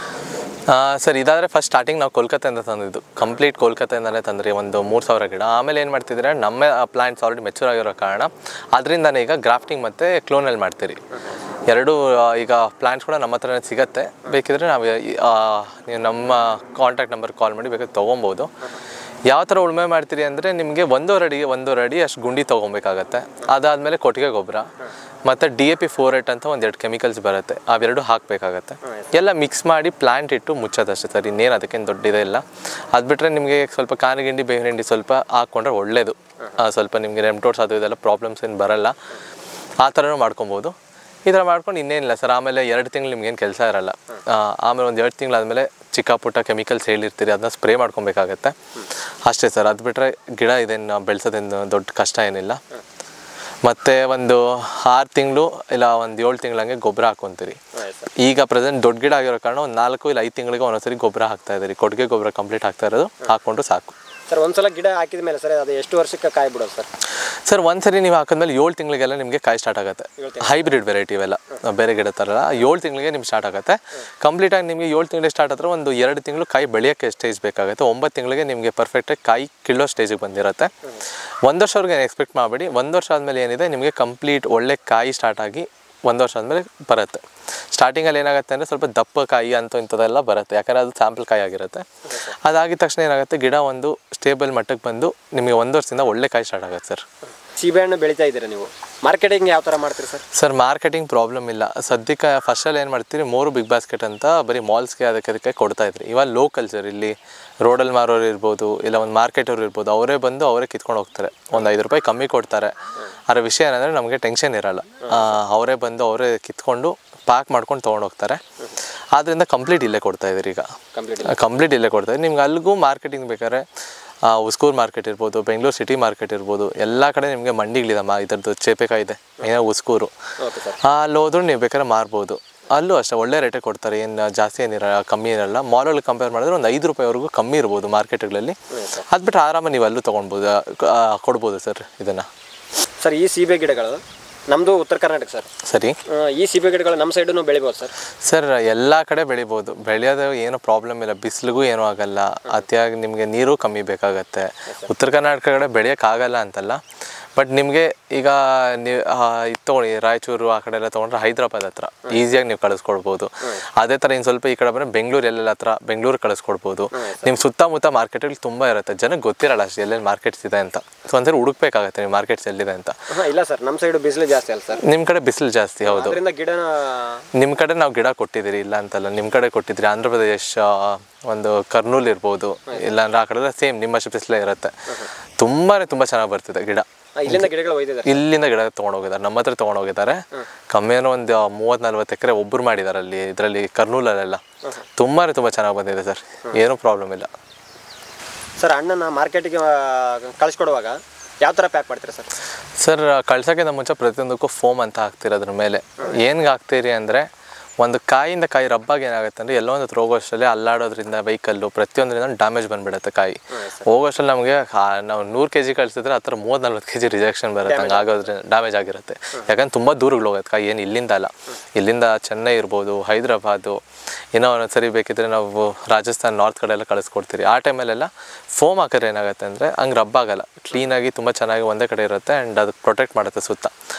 ಸರ್ ಇದಾದರೆ ಫಸ್ಟ್ ಸ್ಟಾರ್ಟಿಂಗ್ ನಾವು ಕೋಲ್ಕತ್ತಾಯಿಂದ ತಂದಿದ್ದು. ಕಂಪ್ಲೀಟ್ ಕೋಲ್ಕತ್ತಾಯಿಂದಲೇ ತಂದ್ರಿ ಒಂದು 3000 ಗಿಡ. ಆಮೇಲೆ ಏನು ಮಾಡ್ತಿದ್ರೆ, ನಮ್ಮ ಪ್ಲಾಂಟ್ಸ್ ಆಲ್ರೆಡಿ ಮೆಚೂರ್ ಆಗಿರೋ ಕಾರಣ ಅದರಿಂದನೇ ಈಗ ಗ್ರಾಫ್ಟಿಂಗ್ ಮತ್ತು ಕ್ಲೋನಲ್ಲಿ ಮಾಡ್ತೀರಿ. ಎರಡೂ ಈಗ ಪ್ಲಾಂಟ್ಸ್ ಕೂಡ ನಮ್ಮ ಹತ್ರನೇ ಸಿಗುತ್ತೆ. ಬೇಕಿದ್ರೆ ನಾವು ನೀವು ನಮ್ಮ ಕಾಂಟ್ಯಾಕ್ಟ್ ನಂಬರ್ ಕಾಲ್ ಮಾಡಿ ಬೇಕಾದ್ರೆ ತೊಗೊಬೋದು. ಯಾವ ಥರ ಉಳುಮೆ ಮಾಡ್ತೀರಿ ಅಂದರೆ, ನಿಮಗೆ 1.5 ಅಡಿ ಅಷ್ಟು ಗುಂಡಿ ತೊಗೊಬೇಕಾಗತ್ತೆ. ಅದಾದಮೇಲೆ ಕೊಟ್ಟಿಗೆ ಗೊಬ್ಬರ ಮತ್ತು DAP 4-8 ಅಂತ 1-2 ಕೆಮಿಕಲ್ಸ್ ಬರುತ್ತೆ. ಅವೆರಡು ಹಾಕಬೇಕಾಗತ್ತೆ. ಎಲ್ಲ ಮಿಕ್ಸ್ ಮಾಡಿ ಪ್ಲಾಂಟ್ ಇಟ್ಟು ಮುಚ್ಚೋದಷ್ಟೇ ಸರ್. ಇನ್ನೇನು ಅದಕ್ಕೇನು ದೊಡ್ಡದೇ ಇಲ್ಲ. ಅದು ಬಿಟ್ಟರೆ ನಿಮಗೆ ಸ್ವಲ್ಪ ಕಾನಿಗಿಂಡಿ ಬೇವಿನ ಹಿಂಡಿ ಸ್ವಲ್ಪ ಹಾಕ್ಕೊಂಡ್ರೆ ಒಳ್ಳೆಯದು. ಸ್ವಲ್ಪ ನಿಮಗೆ ನೆಮ್ಟೋಡ್ಸ್ ಅದು ಇದೆಲ್ಲ ಪ್ರಾಬ್ಲಮ್ಸ್ ಏನು ಬರೋಲ್ಲ. ಆ ಥರನೂ ಮಾಡ್ಕೊಬೋದು. ಈ ಥರ ಮಾಡ್ಕೊಂಡು ಇನ್ನೇನಿಲ್ಲ ಸರ್. ಆಮೇಲೆ 2 ತಿಂಗಳು ನಿಮ್ಗೇನು ಕೆಲಸ ಇರೋಲ್ಲ. ಆಮೇಲೆ ಒಂದು 2 ತಿಂಗಳಾದಮೇಲೆ ಚಿಕ್ಕ ಪುಟ್ಟ ಕೆಮಿಕಲ್ಸ್ ಹೇಳಿರ್ತೀರಿ, ಅದನ್ನ ಸ್ಪ್ರೇ ಮಾಡ್ಕೊಬೇಕಾಗತ್ತೆ ಅಷ್ಟೇ ಸರ್. ಅದು ಬಿಟ್ಟರೆ ಗಿಡ ಇದೇನು ಬೆಳೆಸೋದೇನು ದೊಡ್ಡ ಕಷ್ಟ ಏನಿಲ್ಲ. ಮತ್ತು ಒಂದು 6 ತಿಂಗಳು ಇಲ್ಲ ಒಂದು 7 ತಿಂಗಳಂಗೆ ಗೊಬ್ಬರ ಹಾಕ್ಕೊಂತೀರಿ. ಈಗ ಪ್ರೆಸೆಂಟ್ ದೊಡ್ಡ ಗಿಡ ಆಗಿರೋ ಕಾರಣ ಒಂದು 4 ಇಲ್ಲ 5 ತಿಂಗಳಿಗೆ ಒಂದೊಂದ್ಸರಿ ಗೊಬ್ಬರ ಹಾಕ್ತಾ ಇದ್ದೀರಿ. ಕೊಟ್ಟಿಗೆ ಗೊಬ್ಬರ ಕಂಪ್ಲೀಟ್ ಹಾಕ್ತಾ ಇರೋದು ಹಾಕ್ಕೊಂಡು ಸಾಕು ಸರ್. ಒಂದ್ಸಲ ಗಿಡ ಹಾಕಿದ ಮೇಲೆ ಸರ್ ಅದು ಎಷ್ಟು ವರ್ಷಕ್ಕೆ ಕಾಯಿ ಬಿಡೋದು ಸರ್? ಸರ್ ಒಂದ್ಸರಿ ನೀವು ಹಾಕಿದ್ಮೇಲೆ 7 ತಿಂಗಳಿಗೆಲ್ಲ ನಿಮಗೆ ಕಾಯಿ ಸ್ಟಾರ್ಟ್ ಆಗುತ್ತೆ. ಹೈಬ್ರಿಡ್ ವೆರೈಟಿ ಇವೆಲ್ಲ ಬೇರೆ ಗಿಡ ಥರ 7 ತಿಂಗಳಿಗೆ ನಿಮ್ಗೆ ಸ್ಟಾರ್ಟ್ ಆಗುತ್ತೆ. ಕಂಪ್ಲೀಟಾಗಿ ನಿಮಗೆ 7 ತಿಂಗಳಿಗೆ ಸ್ಟಾರ್ಟ್ ಆದರೆ ಒಂದು 2 ತಿಂಗಳು ಕಾಯಿ ಬೆಳೆಯೋಕ್ಕೆ ಸ್ಟೇಜ್ ಬೇಕಾಗುತ್ತೆ. 9 ತಿಂಗಳಿಗೆ ನಿಮಗೆ ಪರ್ಫೆಕ್ಟಾಗಿ ಕಾಯಿ ಕೀಳೋ ಸ್ಟೇಜಿಗೆ ಬಂದಿರುತ್ತೆ. 1 ವರ್ಷವರೆಗೆ ಎಕ್ಸ್ಪೆಕ್ಟ್ ಮಾಡಬೇಡಿ. 1 ವರ್ಷ ಆದಮೇಲೆ ಏನಿದೆ ನಿಮಗೆ ಕಂಪ್ಲೀಟ್ ಒಳ್ಳೆ ಕಾಯಿ ಸ್ಟಾರ್ಟ್ ಆಗಿ 1 ವರ್ಷ ಆದಮೇಲೆ ಬರುತ್ತೆ. ಸ್ಟಾರ್ಟಿಂಗಲ್ಲಿ ಏನಾಗುತ್ತೆ ಅಂದರೆ ಸ್ವಲ್ಪ ದಪ್ಪ ಕಾಯಿ ಅಂತ ಇಂಥದ್ದೆಲ್ಲ ಬರುತ್ತೆ, ಯಾಕಂದರೆ ಅದು ಸ್ಯಾಂಪಲ್ ಕಾಯಿ ಆಗಿರುತ್ತೆ. ಅದಾಗಿದ ತಕ್ಷಣ ಏನಾಗುತ್ತೆ, ಗಿಡ ಒಂದು ಸ್ಟೇಬಲ್ ಮಟ್ಟಕ್ಕೆ ಬಂದು ನಿಮಗೆ 1 ವರ್ಷದಿಂದ ಒಳ್ಳೆ ಕಾಯಿ ಸ್ಟಾರ್ಟ್ ಆಗುತ್ತೆ ಸರ್. ಸೀಬೆಹಣ್ಣು ಬೆಳೀತಾ ಇದ್ದೀರಾ ನೀವು, ಮಾರ್ಕೆಟಿಂಗ್ ಯಾವ ಥರ ಮಾಡ್ತೀರಿ ಸರ್? ಸರ್ ಮಾರ್ಕೆಟಿಂಗ್ ಪ್ರಾಬ್ಲಮ್ ಇಲ್ಲ ಸದ್ಯಕ್ಕೆ. ಫಸ್ಟಲ್ಲಿ ಏನು ಮಾಡ್ತೀರಿ, 3 ಬಿಗ್ ಬಾಸ್ಕೆಟ್ ಅಂತ ಬರೀ ಮಾಲ್ಸ್ಗೆ ಅದಕ್ಕೆ ಕೊಡ್ತಾಯಿದ್ರಿ. ಇವಾಗ ಲೋಕಲ್ ಸರ್, ಇಲ್ಲಿ ರೋಡಲ್ಲಿ ಮಾರೋರು ಇರ್ಬೋದು, ಇಲ್ಲ ಒಂದು ಮಾರ್ಕೆಟವ್ರು ಇರ್ಬೋದು, ಅವರೇ ಬಂದು ಅವರೇ ಕಿತ್ಕೊಂಡು ಹೋಗ್ತಾರೆ. ಒಂದು 5 ರೂಪಾಯಿ ಕಮ್ಮಿ ಕೊಡ್ತಾರೆ. ಅದರ ವಿಷಯ ಏನಂದರೆ ನಮಗೆ ಟೆನ್ಷನ್ ಇರೋಲ್ಲ. ಅವರೇ ಬಂದು ಅವರೇ ಕಿತ್ಕೊಂಡು ಪ್ಯಾಕ್ ಮಾಡ್ಕೊಂಡು ತೊಗೊಂಡೋಗ್ತಾರೆ. ಆದ್ದರಿಂದ ಕಂಪ್ಲೀಟ್ ಇಲ್ಲೇ ಕೊಡ್ತಾಯಿದ್ದೀರಿ. ಈಗ ಕಂಪ್ಲೀಟ್ ಇಲ್ಲೇ ಕೊಡ್ತಾಯಿದ್ದೀರಿ. ನಿಮ್ಗೆ ಅಲ್ಲಿಗೂ ಮಾರ್ಕೆಟಿಂಗ್ ಬೇಕಾದ್ರೆ ಉಸ್ಕೂರು ಮಾರ್ಕೆಟ್ ಇರ್ಬೋದು, ಬೆಂಗಳೂರು ಸಿಟಿ ಮಾರ್ಕೆಟ್ ಇರ್ಬೋದು, ಎಲ್ಲ ಕಡೆ ನಿಮಗೆ ಮಂಡಿಗಳಿದಮ್ಮ. ಇದರದ್ದು ಚೇಪೆಕಾಯಿ ಇದೆ ಏನೋ ಉಸ್ಕೂರು, ಅಲ್ಲಿ ಹೋದ್ರೂ ನೀವು ಬೇಕಾದ್ರೆ ಮಾರ್ಬೋದು. ಅಲ್ಲೂ ಅಷ್ಟೇ ಒಳ್ಳೆ ರೇಟೇ ಕೊಡ್ತಾರೆ, ಏನು ಜಾಸ್ತಿ ಏನಿರಲ್ಲ, ಕಮ್ಮಿ ಇರಲ್ಲ. ಮಾಲಲ್ಲಿ ಕಂಪೇರ್ ಮಾಡಿದ್ರೆ ಒಂದು 5 ರೂಪಾಯಿವರೆಗೂ ಕಮ್ಮಿ ಇರ್ಬೋದು ಮಾರ್ಕೆಟ್ಗಳಲ್ಲಿ. ಅದು ಬಿಟ್ಟರೆ ಆರಾಮ ನೀವು ಅಲ್ಲೂ ತೊಗೊಳ್ಬೋದು, ಕೊಡ್ಬೋದು ಸರ್ ಇದನ್ನು. ಸರ್ ಈ ಸೀಬೆ ಗಿಡಗಳು ನಮ್ಮದು ಉತ್ತರ ಕರ್ನಾಟಕ ಸರ್. ಸರಿ. ಈ ಸೀಬೆ ಗಿಡಗಳು ನಮ್ಮ ಸೈಡೂ ಬೆಳಿಬೋದು ಸರ್? ಸರ್ ಎಲ್ಲ ಕಡೆ ಬೆಳಿಬೋದು, ಬೆಳೆಯೋದು ಏನೂ ಪ್ರಾಬ್ಲಮ್ ಇಲ್ಲ. ಬಿಸಿಲಿಗೂ ಏನೂ ಆಗಲ್ಲ, ಅತಿಯಾಗಿ ನಿಮಗೆ ನೀರು ಕಮ್ಮಿ ಬೇಕಾಗತ್ತೆ. ಉತ್ತರ ಕರ್ನಾಟಕ ಕಡೆ ಬೆಳೆಯೋಕ್ಕಾಗಲ್ಲ ಅಂತಲ್ಲ, ಬಟ್ ನಿಮಗೆ ಈಗ ನೀವು ಇದು ತೊಗೊಳ್ಳಿ, ರಾಯಚೂರು ಆ ಕಡೆ ಎಲ್ಲ ತೊಗೊಂಡ್ರೆ ಹೈದ್ರಾಬಾದ್ ಹತ್ರ ಈಸಿಯಾಗಿ ನೀವು ಕಳಿಸ್ಕೊಡ್ಬೋದು. ಅದೇ ಥರ ಇನ್ನು ಸ್ವಲ್ಪ ಈ ಕಡೆ ಬಂದರೆ ಬೆಂಗಳೂರು ಎಲ್ಲೆಲ್ಲ ಹತ್ರ ಬೆಂಗಳೂರು ಕಳಿಸ್ಕೊಡ್ಬೋದು. ನಿಮ್ಮ ಸುತ್ತಮುತ್ತ ಮಾರ್ಕೆಟ್ಗಳು ತುಂಬ ಇರುತ್ತೆ, ಜನಕ್ಕೆ ಗೊತ್ತಿರಲ್ಲ ಅಷ್ಟು ಎಲ್ಲೆಲ್ಲಿ ಮಾರ್ಕೆಟ್ಸ್ ಇದೆ ಅಂತ. ಸೊ ಒಂದ್ಸರಿ ಹುಡುಕ್ಬೇಕಾಗತ್ತೆ ನೀವು ಮಾರ್ಕೆಟ್ಸ್ ಎಲ್ಲಿದೆ ಅಂತ. ಇಲ್ಲ ಸರ್, ನಮ್ಮ ಸೈಡು ಬಿಸಿಲು ಜಾಸ್ತಿ ಅಲ್ಲ ಸರ್? ನಿಮ್ಮ ಕಡೆ ಬಿಸಿಲು ಜಾಸ್ತಿ, ಹೌದು. ಗಿಡ ನಿಮ್ಮ ಕಡೆ ನಾವು ಗಿಡ ಕೊಟ್ಟಿದ್ದೀರಿ, ಇಲ್ಲ ಅಂತಲ್ಲ. ನಿಮ್ಮ ಕಡೆ ಕೊಟ್ಟಿದ್ರಿ, ಆಂಧ್ರ ಪ್ರದೇಶ, ಒಂದು ಕರ್ನೂಲ್ ಇರ್ಬೋದು, ಇಲ್ಲಾಂದ್ರೆ ಆ ಕಡೆ ಸೇಮ್ ನಿಮ್ಮಷ್ಟು ಬಿಸಿಲೇ ಇರುತ್ತೆ. ತುಂಬ ಚೆನ್ನಾಗಿ ಬರ್ತಿದೆ ಗಿಡ. ಇಲ್ಲಿಂದ ಗಿಡ ತೊಗೊಂಡೋಗಿದ್ದಾರೆ, ನಮ್ಮ ಹತ್ರ ತೊಗೊಂಡೋಗಿದ್ದಾರೆ. ಕಮ್ಮಿನೂ ಒಂದು 30-40 ಎಕರೆ ಒಬ್ಬರು ಮಾಡಿದ್ದಾರೆ ಅಲ್ಲಿ, ಇದರಲ್ಲಿ ಕರ್ನೂಲಲ್ಲೆಲ್ಲ. ತುಂಬ ಚೆನ್ನಾಗಿ ಬಂದಿದೆ ಸರ್, ಏನೂ ಪ್ರಾಬ್ಲಮ್ ಇಲ್ಲ ಸರ್. ಹಣ್ಣನ್ನು ಮಾರ್ಕೆಟಿಗೆ ಕಳಿಸ್ಕೊಡುವಾಗ ಯಾವ ಥರ ಪ್ಯಾಕ್ ಮಾಡ್ತೀರಾ ಸರ್? ಸರ್ ಕಳ್ಸೋಕ್ಕಿಂತ ಮುಂಚೆ ಪ್ರತಿಯೊಂದಕ್ಕೂ ಫೋಮ್ ಅಂತ ಹಾಕ್ತಿರೋದ್ರ ಮೇಲೆ ಏನ್ಗೆ ಹಾಕ್ತೀರಿ ಅಂದರೆ ಒಂದು ಕಾಯಿಂದ ಕಾಯಿ ರಬ್ಬಾಗಿ ಏನಾಗುತ್ತೆ ಅಂದರೆ ಎಲ್ಲೋ ಒಂದು ಹೋಗೋಷ್ಟರಲ್ಲಿ ಅಲ್ಲಾಡೋದ್ರಿಂದ ವೆಹಿಕಲ್ಲು ಪ್ರತಿಯೊಂದರಿಂದ ಡ್ಯಾಮೇಜ್ ಬಂದುಬಿಡುತ್ತೆ ಕಾಯಿ. ಹೋಗೋಷ್ಟರಲ್ಲಿ ನಮಗೆ ನಾವು 100 kg ಕಳಿಸಿದ್ರೆ ಆ ಥರ 30-40 kg ರಿಜೆಕ್ಷನ್ ಬರುತ್ತೆ, ಹಂಗೆ ಆಗೋದ್ರಿಂದ ಡ್ಯಾಮೇಜ್ ಆಗಿರುತ್ತೆ. ಯಾಕಂದ್ರೆ ತುಂಬ ದೂರಗಳು ಹೋಗುತ್ತೆ ಕಾಯಿ, ಏನು ಇಲ್ಲಿಂದ ಅಲ್ಲ, ಇಲ್ಲಿಂದ ಚೆನ್ನೈ ಇರ್ಬೋದು, ಹೈದ್ರಾಬಾದು, ಏನೋ ಒಂದೊಂದು ಸರಿ ಬೇಕಿದ್ರೆ ನಾವು ರಾಜಸ್ಥಾನ್ ನಾರ್ತ್ ಕಡೆ ಎಲ್ಲ ಕಳಿಸ್ಕೊಡ್ತೀರಿ. ಆ ಟೈಮಲ್ಲೆಲ್ಲ ಫೋಮ್ ಹಾಕಿದ್ರೆ ಏನಾಗುತ್ತೆ ಅಂದರೆ ಹಂಗೆ ರಬ್ಬಾಗಲ್ಲ, ಕ್ಲೀನಾಗಿ ತುಂಬ ಚೆನ್ನಾಗಿ ಒಂದೇ ಕಡೆ ಇರುತ್ತೆ ಆ್ಯಂಡ್ ಅದು ಪ್ರೊಟೆಕ್ಟ್ ಮಾಡುತ್ತೆ ಸುತ್ತ.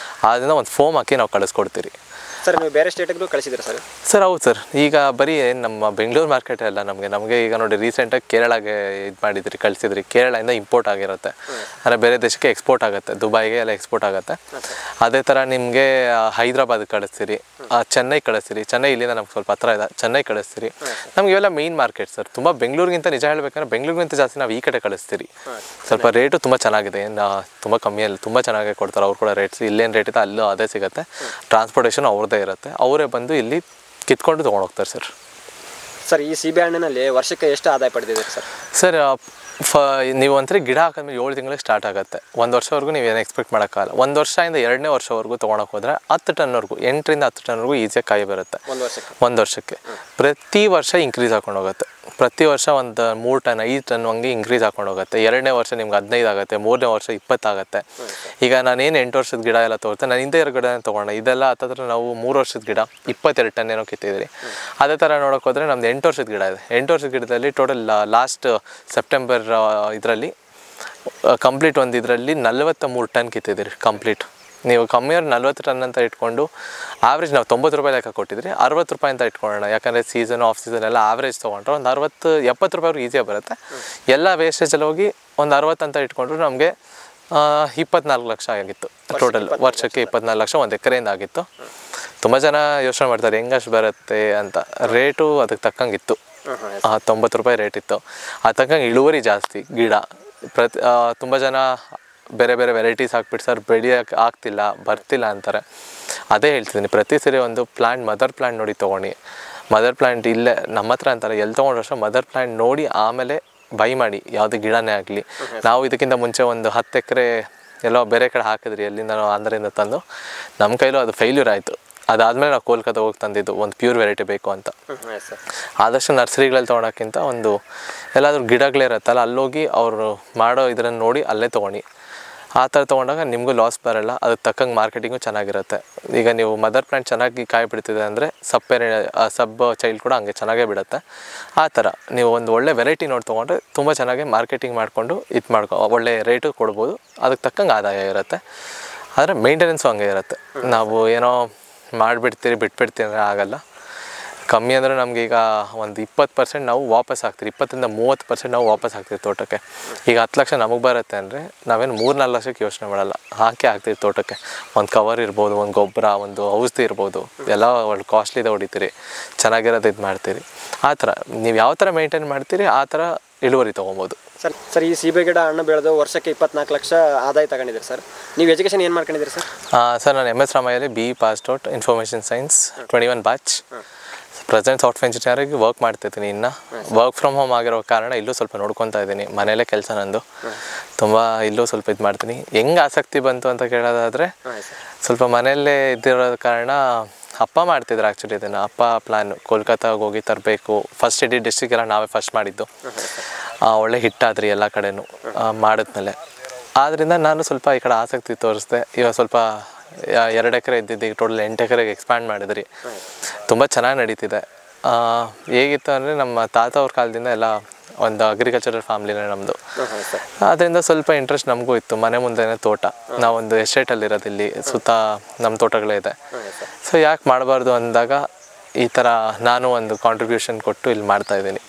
ಆದ್ದರಿಂದ ಒಂದು ಫೋಮ್ ಹಾಕಿ ನಾವು ಕಳಿಸ್ಕೊಡ್ತೀರಿ. ಸರ್ ನೀವು ಬೇರೆ ಸ್ಟೇಟಿಗೂ ಕಳಿಸಿದ್ದೀರಾ ಸರ್? ಸರ್ ಹೌದು ಸರ್, ಈಗ ಬರೀ ನಮ್ಮ ಬೆಂಗಳೂರು ಮಾರ್ಕೆಟ್ ಅಲ್ಲ, ನಮಗೆ ಈಗ ನೋಡಿ ರೀಸೆಂಟಾಗಿ ಕೇರಳಗೆ ಇದು ಮಾಡಿದ್ರಿ, ಕಳಿಸಿದ್ರಿ. ಕೇರಳದಿಂದ ಇಂಪೋರ್ಟ್ ಆಗಿರುತ್ತೆ, ಅಂದರೆ ಬೇರೆ ದೇಶಕ್ಕೆ ಎಕ್ಸ್ಪೋರ್ಟ್ ಆಗುತ್ತೆ, ದುಬೈಗೆ ಎಲ್ಲ ಎಕ್ಸ್ಪೋರ್ಟ್ ಆಗುತ್ತೆ. ಅದೇ ಥರ ನಿಮಗೆ ಹೈದ್ರಾಬಾದ್ಗೆ ಕಳಿಸ್ತೀರಿ, ಚೆನ್ನೈ ಕಳಿಸ್ತೀರಿ. ಚೆನ್ನೈ ಇಲ್ಲಿಂದ ನಮ್ಗೆ ಸ್ವಲ್ಪ ಹತ್ರ ಇದೆ, ಚೆನ್ನೈ ಕಳಿಸ್ತೀರಿ. ನಮ್ಗೆ ಇವೆಲ್ಲ ಮೇಯ್ನ್ ಮಾರ್ಕೆಟ್ ಸರ್. ತುಂಬ ಬೆಂಗಳೂರಿಗಿಂತ ನಿಜ ಹೇಳಬೇಕಂದ್ರೆ ಬೆಂಗಳೂರಿಗಿಂತ ಜಾಸ್ತಿ ನಾವು ಈ ಕಡೆ ಕಳಿಸ್ತೀರಿ. ಸ್ವಲ್ಪ ರೇಟು ತುಂಬ ಚೆನ್ನಾಗಿದೆ, ತುಂಬ ಕಮ್ಮಿಯಲ್ಲಿ ತುಂಬ ಚೆನ್ನಾಗಿ ಕೊಡ್ತಾರೆ ಅವ್ರು ಕೂಡ. ರೇಟ್ಸ್ ಇಲ್ಲೇನು ರೇಟ್ ಇದೆ ಅಲ್ಲೂ ಅದೇ ಸಿಗುತ್ತೆ. ಟ್ರಾನ್ಸ್ಪೋರ್ಟೇಷನ್ ಅವ್ರದ್ದೇ ಇರುತ್ತೆ, ಅವರೇ ಬಂದು ಇಲ್ಲಿ ಕಿತ್ಕೊಂಡು ತೊಗೊಂಡೋಗ್ತಾರೆ ಸರ್. ಸರ್ ಈ ಸೀಬೆ ಹಣ್ಣಿನಲ್ಲಿ ವರ್ಷಕ್ಕೆ ಎಷ್ಟು ಆದಾಯ ಪಡೆದಿದ್ದೀರಿ ಸರ್? ಸರ್ ನೀವು ಒಂಥರ ಗಿಡ ಹಾಕಿದ್ಮೇಲೆ 7 ತಿಂಗಳಿಗೆ ಸ್ಟಾರ್ಟ್ ಆಗುತ್ತೆ. 1 ವರ್ಷವರೆಗೂ ನೀವೇನು ಎಕ್ಸ್ಪೆಕ್ಟ್ ಮಾಡೋಕ್ಕಾಗಲ್ಲ. 1 ವರ್ಷದಿಂದ 2ನೇ ವರ್ಷವರೆಗೂ ತೊಗೊಳಕ್ಕೆ ಹೋದರೆ 10 ಟನ್ವರೆಗೂ 8ರಿಂದ 10 ಟನ್ವರೆಗೂ ಈಸಿಯಾಗಿ ಕಾಯಿ ಬರುತ್ತೆ 1 ವರ್ಷಕ್ಕೆ. ಪ್ರತಿ ವರ್ಷ ಇನ್ಕ್ರೀಸ್ ಹಾಕೊಂಡು ಹೋಗುತ್ತೆ. ಪ್ರತಿ ವರ್ಷ ಒಂದು 3 ಟನ್ 5 ಟನ್ ಹಂಗೆ ಇನ್ಕ್ರೀಸ್ ಹಾಕೊಂಡು ಹೋಗುತ್ತೆ. 2ನೇ ವರ್ಷ ನಿಮ್ಗೆ 15 ಆಗುತ್ತೆ, 3ನೇ ವರ್ಷ 20 ಆಗುತ್ತೆ. ಈಗ ನಾನೇನು 8 ವರ್ಷದ ಗಿಡ ಎಲ್ಲ ತೊಗೊಳ್ತೆ, ನಾನು ಹಿಂದೆ 2 ಗಿಡನೇ ತೊಗೊಂಡೆ. ಇದೆಲ್ಲ ಹತ್ತಿರ ನಾವು 3 ವರ್ಷದ ಗಿಡ 22 ಟನ್ ಏನೋ ಕಿತ್ತಿದ್ದೀರಿ. ಅದೇ ಥರ ನೋಡೋಕೆ ಹೋದರೆ ನಮ್ದು 8 ವರ್ಷದ ಗಿಡ ಇದೆ. 8 ವರ್ಷದ ಗಿಡದಲ್ಲಿ ಟೋಟಲ್ ಲಾಸ್ಟ್ ಸೆಪ್ಟೆಂಬರ್ ಇದರಲ್ಲಿ ಕಂಪ್ಲೀಟ್ ಒಂದು ಇದರಲ್ಲಿ 43 ಟನ್ ಕಿತ್ತಿದ್ದೀರಿ ಕಂಪ್ಲೀಟ್. ನೀವು ಕಮ್ಮಿಯವ್ರು 40 ಟನ್ ಅಂತ ಇಟ್ಕೊಂಡು ಆವ್ರೇಜ್ ನಾವು 90 ರೂಪಾಯಿ ಲೆಕ್ಕ ಕೊಟ್ಟಿದ್ರಿ, 60 ರೂಪಾಯಿ ಅಂತ ಇಟ್ಕೊಳ್ಳೋಣ. ಯಾಕಂದರೆ ಸೀಸನ್ ಆಫ್ ಸೀಸನ್ ಎಲ್ಲ ಆವ್ರೇಜ್ ತೊಗೊಂಡ್ರೆ ಒಂದು 60-70 ರೂಪಾಯಿವರೆಗೂ ಈಸಿಯಾಗಿ ಬರುತ್ತೆ. ಎಲ್ಲ ವೇಸ್ಟೇಜಲ್ಲಿ ಹೋಗಿ ಒಂದು 60 ಅಂತ ಇಟ್ಕೊಂಡ್ರು ನಮಗೆ 24 ಲಕ್ಷ ಆಗಿತ್ತು ಟೋಟಲ್. ವರ್ಷಕ್ಕೆ 24 ಲಕ್ಷ 1 ಎಕರೆಯಿಂದ ಆಗಿತ್ತು. ತುಂಬ ಜನ ಯೋಚನೆ ಮಾಡ್ತಾರೆ ಹೆಂಗಷ್ಟು ಬರುತ್ತೆ ಅಂತ. ರೇಟು ಅದಕ್ಕೆ ತಕ್ಕಂಗಿತ್ತು, 90 ರೂಪಾಯಿ ರೇಟ್ ಇತ್ತು. ಅದು ತಕ್ಕಂಗೆ ಇಳುವರಿ ಜಾಸ್ತಿ ಗಿಡ. ತುಂಬ ಜನ ಬೇರೆ ಬೇರೆ ವೆರೈಟೀಸ್ ಹಾಕ್ಬಿಟ್ಟು ಸರ್ ಬೆಳೆಯೋಕ್ಕೆ ಆಗ್ತಿಲ್ಲ ಬರ್ತಿಲ್ಲ ಅಂತಾರೆ. ಅದೇ ಹೇಳ್ತಿದ್ದೀನಿ, ಪ್ರತಿ ಸರಿ ಒಂದು ಪ್ಲ್ಯಾಂಟ್ ಮದರ್ ಪ್ಲ್ಯಾಂಟ್ ನೋಡಿ ತೊಗೊಂಡು. ಮದರ್ ಪ್ಲ್ಯಾಂಟ್ ಇಲ್ಲೇ ನಮ್ಮ ಹತ್ರ ಅಂತಾರೆ, ಎಲ್ಲಿ ತೊಗೊಂಡ್ರು ಅಷ್ಟೇ ಮದರ್ ಪ್ಲ್ಯಾಂಟ್ ನೋಡಿ ಆಮೇಲೆ ಬೈ ಮಾಡಿ, ಯಾವುದೇ ಗಿಡನೇ ಆಗಲಿ. ನಾವು ಇದಕ್ಕಿಂತ ಮುಂಚೆ ಒಂದು 10 ಎಕರೆ ಎಲ್ಲೋ ಬೇರೆ ಕಡೆ ಹಾಕಿದ್ರಿ, ಎಲ್ಲಿಂದ ನಾವು ಆಂಧ್ರದಿಂದ ತಂದು. ನಮ್ಮ ಕೈಲೂ ಅದು ಫೇಲ್ಯೂರ್ ಆಯಿತು. ಅದಾದಮೇಲೆ ನಾವು ಕೋಲ್ಕತ್ತಾ ಹೋಗಿ ತಂದಿದ್ದು ಒಂದು ಪ್ಯೂರ್ ವೆರೈಟಿ ಬೇಕು ಅಂತ. ಆದಷ್ಟು ನರ್ಸರಿಗಳಲ್ಲಿ ತೊಗೊಳಕ್ಕಿಂತ ಒಂದು ಎಲ್ಲಾದರೂ ಗಿಡಗಳಿರುತ್ತಲ್ಲ ಅಲ್ಲೋಗಿ ಅವರು ಮಾಡೋ ಇದನ್ನು ನೋಡಿ ಅಲ್ಲೇ ತೊಗೊಂಡು. ಆ ಥರ ತೊಗೊಂಡಾಗ ನಿಮಗೂ ಲಾಸ್ ಬರೋಲ್ಲ, ಅದಕ್ಕೆ ತಕ್ಕಂಗೆ ಮಾರ್ಕೆಟಿಂಗು ಚೆನ್ನಾಗಿರುತ್ತೆ. ಈಗ ನೀವು ಮದರ್ ಪ್ಲ್ಯಾಂಟ್ ಚೆನ್ನಾಗಿ ಕಾಯಿ ಬಿಡ್ತಿದೆ ಅಂದರೆ ಸಬ್ ಚೈಲ್ಡ್ ಕೂಡ ಹಂಗೆ ಚೆನ್ನಾಗೇ ಬಿಡುತ್ತೆ. ಆ ಥರ ನೀವು ಒಂದು ಒಳ್ಳೆ ವೆರೈಟಿ ನೋಡಿ ತೊಗೊಂಡ್ರೆ ತುಂಬ ಚೆನ್ನಾಗಿ ಮಾರ್ಕೆಟಿಂಗ್ ಮಾಡಿಕೊಂಡು ಒಳ್ಳೆ ರೇಟು ಕೊಡ್ಬೋದು. ಅದಕ್ಕೆ ತಕ್ಕಂಗೆ ಆದಾಯ ಇರುತ್ತೆ. ಆದರೆ ಮೇಂಟೆನೆನ್ಸು ಹಂಗೆ ಇರುತ್ತೆ. ನಾವು ಏನೋ ಮಾಡಿಬಿಡ್ತೀರಿ ಬಿಟ್ಬಿಡ್ತೀರಿ ಅಂದರೆ ಆಗಲ್ಲ. ಕಮ್ಮಿ ಅಂದರೆ ನಮಗೆ ಈಗ ಒಂದು 20% ನಾವು ವಾಪಸ್ ಹಾಕ್ತೀವಿ, 20-30% ನಾವು ವಾಪಸ್ ಹಾಕ್ತೀವಿ ತೋಟಕ್ಕೆ. ಈಗ 10 ಲಕ್ಷ ನಮಗೆ ಬರುತ್ತೆ ಅಂದರೆ ನಾವೇನು 3-4 ಲಕ್ಷಕ್ಕೆ ಯೋಚನೆ ಮಾಡಲ್ಲ, ಹಾಕ್ತೀವಿ ತೋಟಕ್ಕೆ. ಒಂದು ಕವರ್ ಇರ್ಬೋದು, ಒಂದು ಗೊಬ್ಬರ, ಒಂದು ಔಷಧಿ ಇರ್ಬೋದು, ಎಲ್ಲ ಒಳ್ಳೆ ಕಾಸ್ಟ್ಲಿದೆ ಹೊಡಿತೀರಿ, ಚೆನ್ನಾಗಿರೋದು ಇದು ಮಾಡ್ತೀರಿ. ಆ ಥರ ನೀವು ಯಾವ ಥರ ಮೇಂಟೈನ್ ಮಾಡ್ತೀರಿ ಆ ಥರ ಇಳುವರಿ ತೊಗೊಬೋದು. ಸರ್ ಈ ಸೀಬೆ ಗಿಡ ಹಣ್ಣು ಬೆಳೆದು ವರ್ಷಕ್ಕೆ 24 ಲಕ್ಷ ಆದಾಯ ತಗೊಂಡಿದ್ದೀರಿ ಸರ್. ನೀವು ಎಜುಕೇಷನ್ ಏನು ಮಾಡ್ಕೊಂಡಿದ್ದೀರಿ ಸರ್? ಸರ್ ನಾನು MS ರಾಮಯ್ಯಲ್ಲಿ BE passed out, information science 21 batch. Present software ಇಂಜಿನಿಯರಿಗೆ ವರ್ಕ್ ಮಾಡ್ತಿದ್ದೀನಿ. ಇನ್ನು ವರ್ಕ್ ಫ್ರಮ್ ಹೋಮ್ ಆಗಿರೋ ಕಾರಣ ಇಲ್ಲೂ ಸ್ವಲ್ಪ ನೋಡ್ಕೊತಾ ಇದ್ದೀನಿ. ಮನೇಲೇ ಕೆಲಸ ನಂದು, ತುಂಬ ಇಲ್ಲೂ ಸ್ವಲ್ಪ ಇದು ಮಾಡ್ತೀನಿ. ಹೆಂಗೆ ಆಸಕ್ತಿ ಬಂತು ಅಂತ ಕೇಳೋದಾದರೆ, ಸ್ವಲ್ಪ ಮನೆಯಲ್ಲೇ ಇದ್ದಿರೋ ಕಾರಣ ಅಪ್ಪ ಮಾಡ್ತಿದ್ರು ಆ್ಯಕ್ಚುಲಿ ಇದನ್ನು. ಅಪ್ಪ ಪ್ಲ್ಯಾನು ಕೋಲ್ಕತ್ತಾಗೆ ಹೋಗಿ ತರಬೇಕು. ಫಸ್ಟ್ ಇಡೀ ಡಿಸ್ಟ್ರಿಕ್ಕೆಲ್ಲ ನಾವೇ ಫಸ್ಟ್ ಮಾಡಿದ್ದು. ಒಳ್ಳೆ ಹಿಟ್ಟಾದ್ರಿ ಎಲ್ಲ ಕಡೆನೂ ಮಾಡಿದ್ಮೇಲೆ. ಆದ್ದರಿಂದ ನಾನು ಸ್ವಲ್ಪ ಈ ಕಡೆ ಆಸಕ್ತಿ ತೋರಿಸ್ದೆ. ಇವಾಗ ಸ್ವಲ್ಪ 2 ಎಕರೆ ಇದ್ದಿದ್ದು ಈಗ ಟೋಟಲ್ 8 ಎಕರೆಗೆ ಎಕ್ಸ್ಪ್ಯಾಂಡ್ ಮಾಡಿದ್ರಿ. ತುಂಬ ಚೆನ್ನಾಗಿ ನಡೀತಿದೆ. ಹೇಗಿತ್ತು ಅಂದರೆ ನಮ್ಮ ತಾತ ಅವ್ರ ಕಾಲದಿಂದ ಎಲ್ಲ ಒಂದು ಅಗ್ರಿಕಲ್ಚರಲ್ ಫ್ಯಾಮ್ಲಿನೇ ನಮ್ಮದು. ಅದರಿಂದ ಸ್ವಲ್ಪ ಇಂಟ್ರೆಸ್ಟ್ ನಮಗೂ ಇತ್ತು. ಮನೆ ಮುಂದೆನೇ ತೋಟ, ನಾವೊಂದು ಎಸ್ಟೇಟಲ್ಲಿರೋದು, ಇಲ್ಲಿ ಸುತ್ತ ನಮ್ಮ ತೋಟಗಳೇ ಇದೆ. ಸೊ ಯಾಕೆ ಮಾಡಬಾರ್ದು ಅಂದಾಗ ಈ ಥರ ನಾನು ಒಂದು ಕಾಂಟ್ರಿಬ್ಯೂಷನ್ ಕೊಟ್ಟು ಇಲ್ಲಿ ಮಾಡ್ತಾಯಿದ್ದೀನಿ.